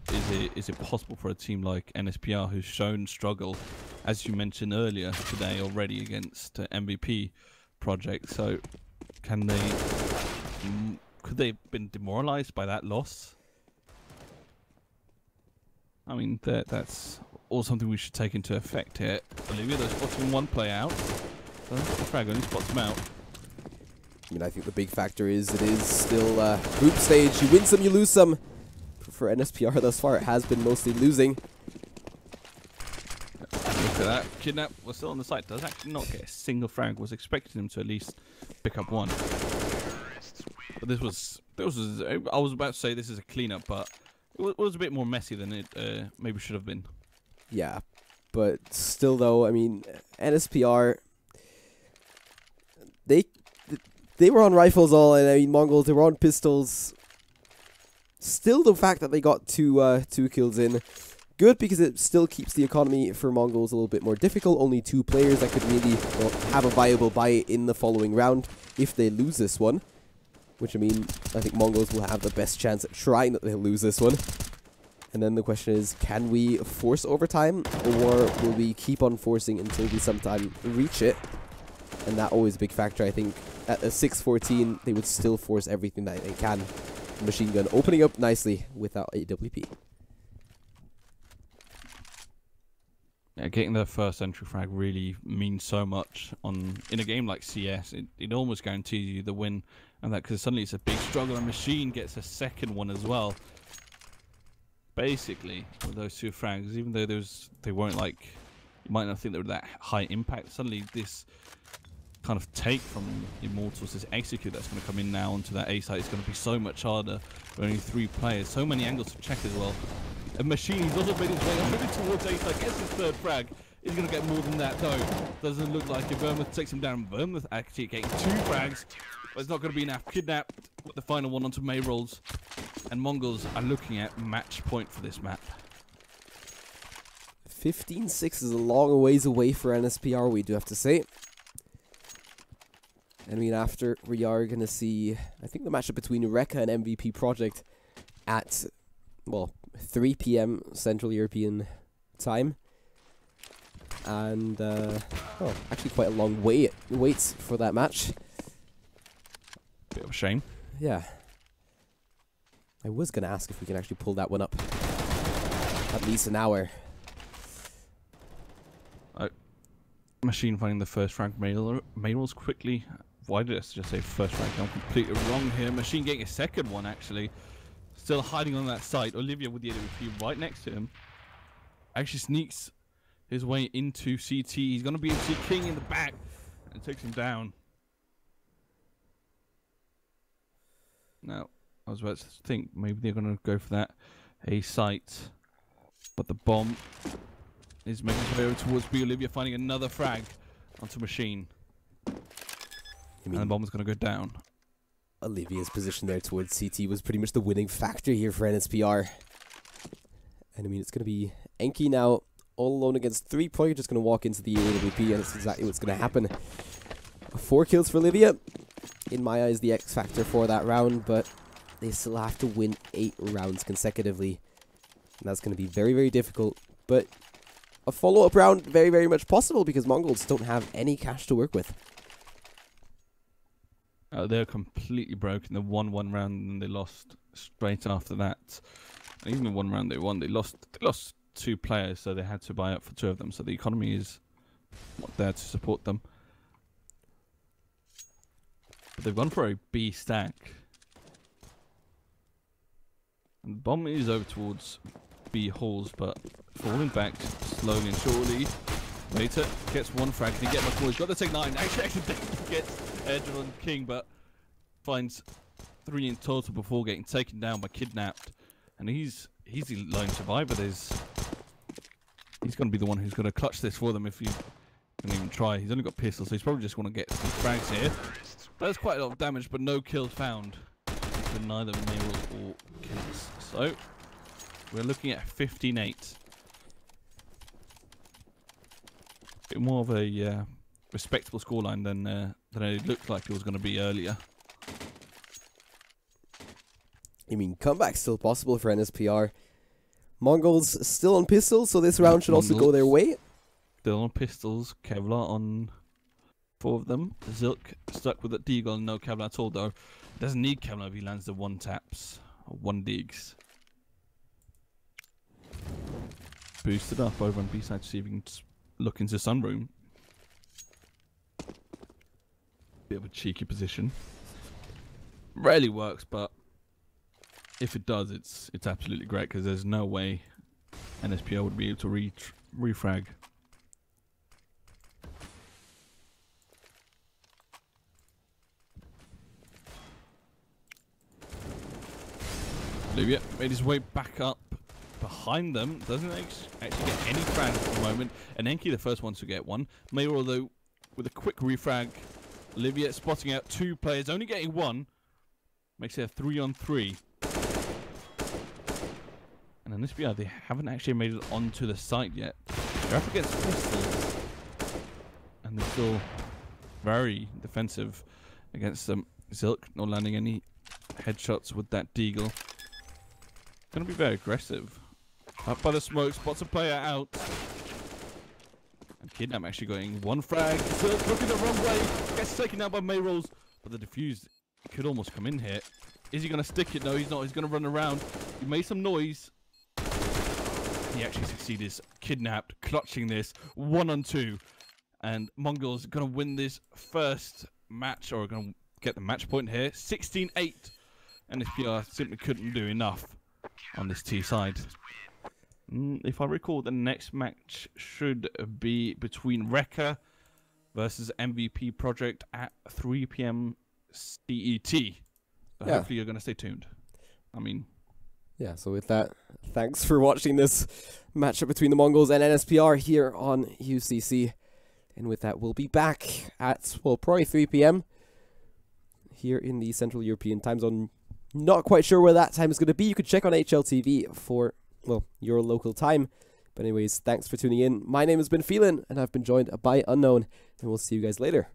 is it possible for a team like NSPR, who's shown struggle, as you mentioned earlier today already against MVP project? So, could they have been demoralized by that loss? I mean, that's all something we should take into effect here. Olivia, they're spotting 1 play out. The frag only spots him out. I mean, I think the big factor is it is still group stage. You win some, you lose some. For NSPR thus far, it has been mostly losing. Look at that. Kidnap was still on the site. Does actually not get a single frag. Was expecting him to at least pick up 1. But this was. I was about to say this is a cleanup, but it was a bit more messy than it maybe should have been. Yeah, but still, though, I mean, NSPR, they were on rifles all, and I mean, Mongols, they were on pistols. Still, the fact that they got two kills in, good, because it still keeps the economy for Mongols a little bit more difficult. Only 2 players that could really have a viable buy in the following round if they lose this one. Which, I mean, I think Mongols will have the best chance at trying that they'll lose this one. And then the question is, can we force overtime, or will we keep on forcing until we sometime reach it? And that always a big factor. I think at a 6-14, they would still force everything that they can. Machine gun opening up nicely without AWP. Yeah, getting their first entry frag really means so much in a game like CS. It almost guarantees you the win, and that because suddenly it's a big struggle, and Machine gets a second one as well. Basically, with those 2 frags, even though they weren't like, you might not think they were that high impact. Suddenly, this kind of take from Immortals, this execute that's going to come in now onto that A site is going to be so much harder. With only 3 players, so many angles to check as well. A Machine, he's also made his way already towards A site, gets his 3rd frag. He's going to get more than that though. Doesn't look like it. Vermouth takes him down. Vermouth actually getting 2 frags, but it's not going to be enough. Kidnap with the final one onto May rolls. And Mongols are looking at match point for this map. 15-6 is a long ways away for NSPR, we do have to say. I mean, after we are going to see, I think, the matchup between Rekka and MVP Project at, well, 3 p.m. Central European time. And, oh, actually quite a long wait for that match. Bit of a shame. Yeah. I was going to ask if we can actually pull that one up. At least an hour. Machine finding the first frag. Manuals quickly. Why did I just say first frag? I'm completely wrong here. Machine getting a second one, actually. Still hiding on that side. Olivia with the AWP right next to him. Actually sneaks his way into CT. He's going to be into King in the back. And takes him down. Now, I was about to think maybe they're going to go for that A site. But the bomb is making its way over towards B. Olivia finding another frag onto Machine. And the bomb is going to go down. Olivia's position there towards CT was pretty much the winning factor here for NSPR. And I mean, it's going to be Enki now all alone against 3. Probably just going to walk into the AWP, and it's exactly what's going to happen. 4 kills for Olivia. In my eyes, the X factor for that round, but they still have to win 8 rounds consecutively. And that's going to be very, very difficult. But a follow-up round, very, very much possible because Mongols don't have any cash to work with. They're completely broken. They won 1 round and they lost straight after that. And even in 1 round they won. They lost 2 players, so they had to buy up for 2 of them. So the economy is not there to support them. But they've gone for a B stack. And the bomb is over towards B halls, but falling back slowly and surely. Later gets 1 frag. Can he get much more? He's got the take 9. Actually gets edge on King, but finds 3 in total before getting taken down by Kidnapped. And he's the lone survivor. He's going to be the one who's going to clutch this for them if he can even try. He's only got pistols, so he's probably just going to get some frags here. That's quite a lot of damage, but no kills found. For neither Manual or kills. So we're looking at 15-8. Bit more of a respectable scoreline than it looked like it was going to be earlier. I mean, comeback's still possible for NSPR. Mongols still on pistols, so this round should also go their way. Still on pistols. Kevlar on 4 of them. Zilk stuck with that Deagle. No Kevlar at all, though. Doesn't need Kevlar if he lands the 1 taps. Or 1 digs. Boosted up over on B side to see if he can look into Sunroom. Bit of a cheeky position. Rarely works, but if it does, it's absolutely great because there's no way NSPR would be able to refrag. Olivia made his way back up behind them. Doesn't actually get any frag at the moment. And Enki the first one to get one. Mayor, though, with a quick refrag. Olivia spotting out 2 players, only getting 1. Makes it a 3-on-3. And in this BR, they haven't actually made it onto the site yet. They're up against pistols. And they're still very defensive against them. Zilk not landing any headshots with that Deagle. Gonna be very aggressive. Up by the smoke, spots a player out. And Kidnap actually getting 1 frag. Zilk looking the wrong way. Gets taken out by Mayrolls. But the defuse could almost come in here. Is he gonna stick it? No, he's not. He's gonna run around. He made some noise. He actually succeeded. Kidnapped, clutching this 1-on-2. And Mongols gonna win this first match, or gonna get the match point here. 16-8. NSPR simply couldn't do enough on this T side. If I recall, the next match should be between Rekka versus MVP Project at 3 p.m. CET. But hopefully you're going to stay tuned. I mean... Yeah, so with that, thanks for watching this matchup between the Mongols and NSPR here on UCC. And with that, we'll be back at, well, probably 3 p.m. here in the Central European time zone. Not quite sure where that time is going to be. You could check on HLTV for, well, your local time. But anyways, thanks for tuning in. My name has been Phelan, and I've been joined by Unknown. And we'll see you guys later.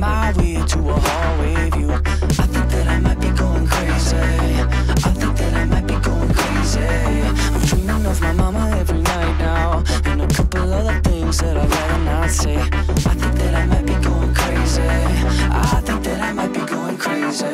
my way to a hallway view. I think that I might be going crazy. I think that I might be going crazy. I'm dreaming of my mama every night now, and a couple other things that I'd rather not say. I think that I might be going crazy. I think that I might be going crazy.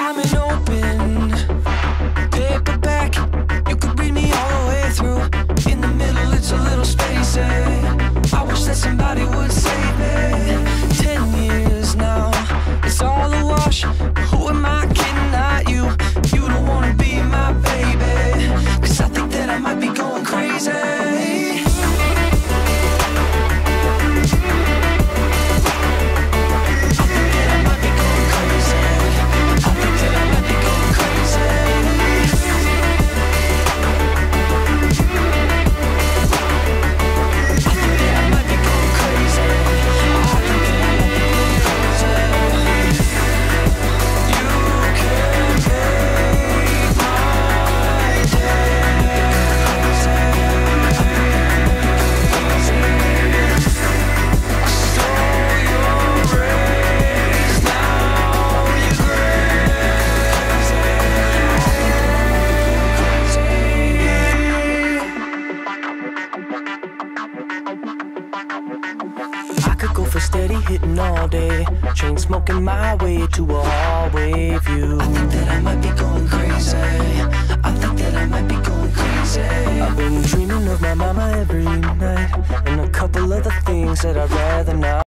I'm an open paperback. You could read me all the way through. In the middle, it's a little spacey. I wish that somebody would save me. 10 years now, it's all a wash. Who am I kidding? Not you. You don't wanna be my baby, 'cause I think that I might be going crazy. Steady hitting all day, chain smoking my way to a hallway view. I think that I might be going crazy. I think that I might be going crazy. I've been dreaming of my mama every night, and a couple other things that I'd rather not.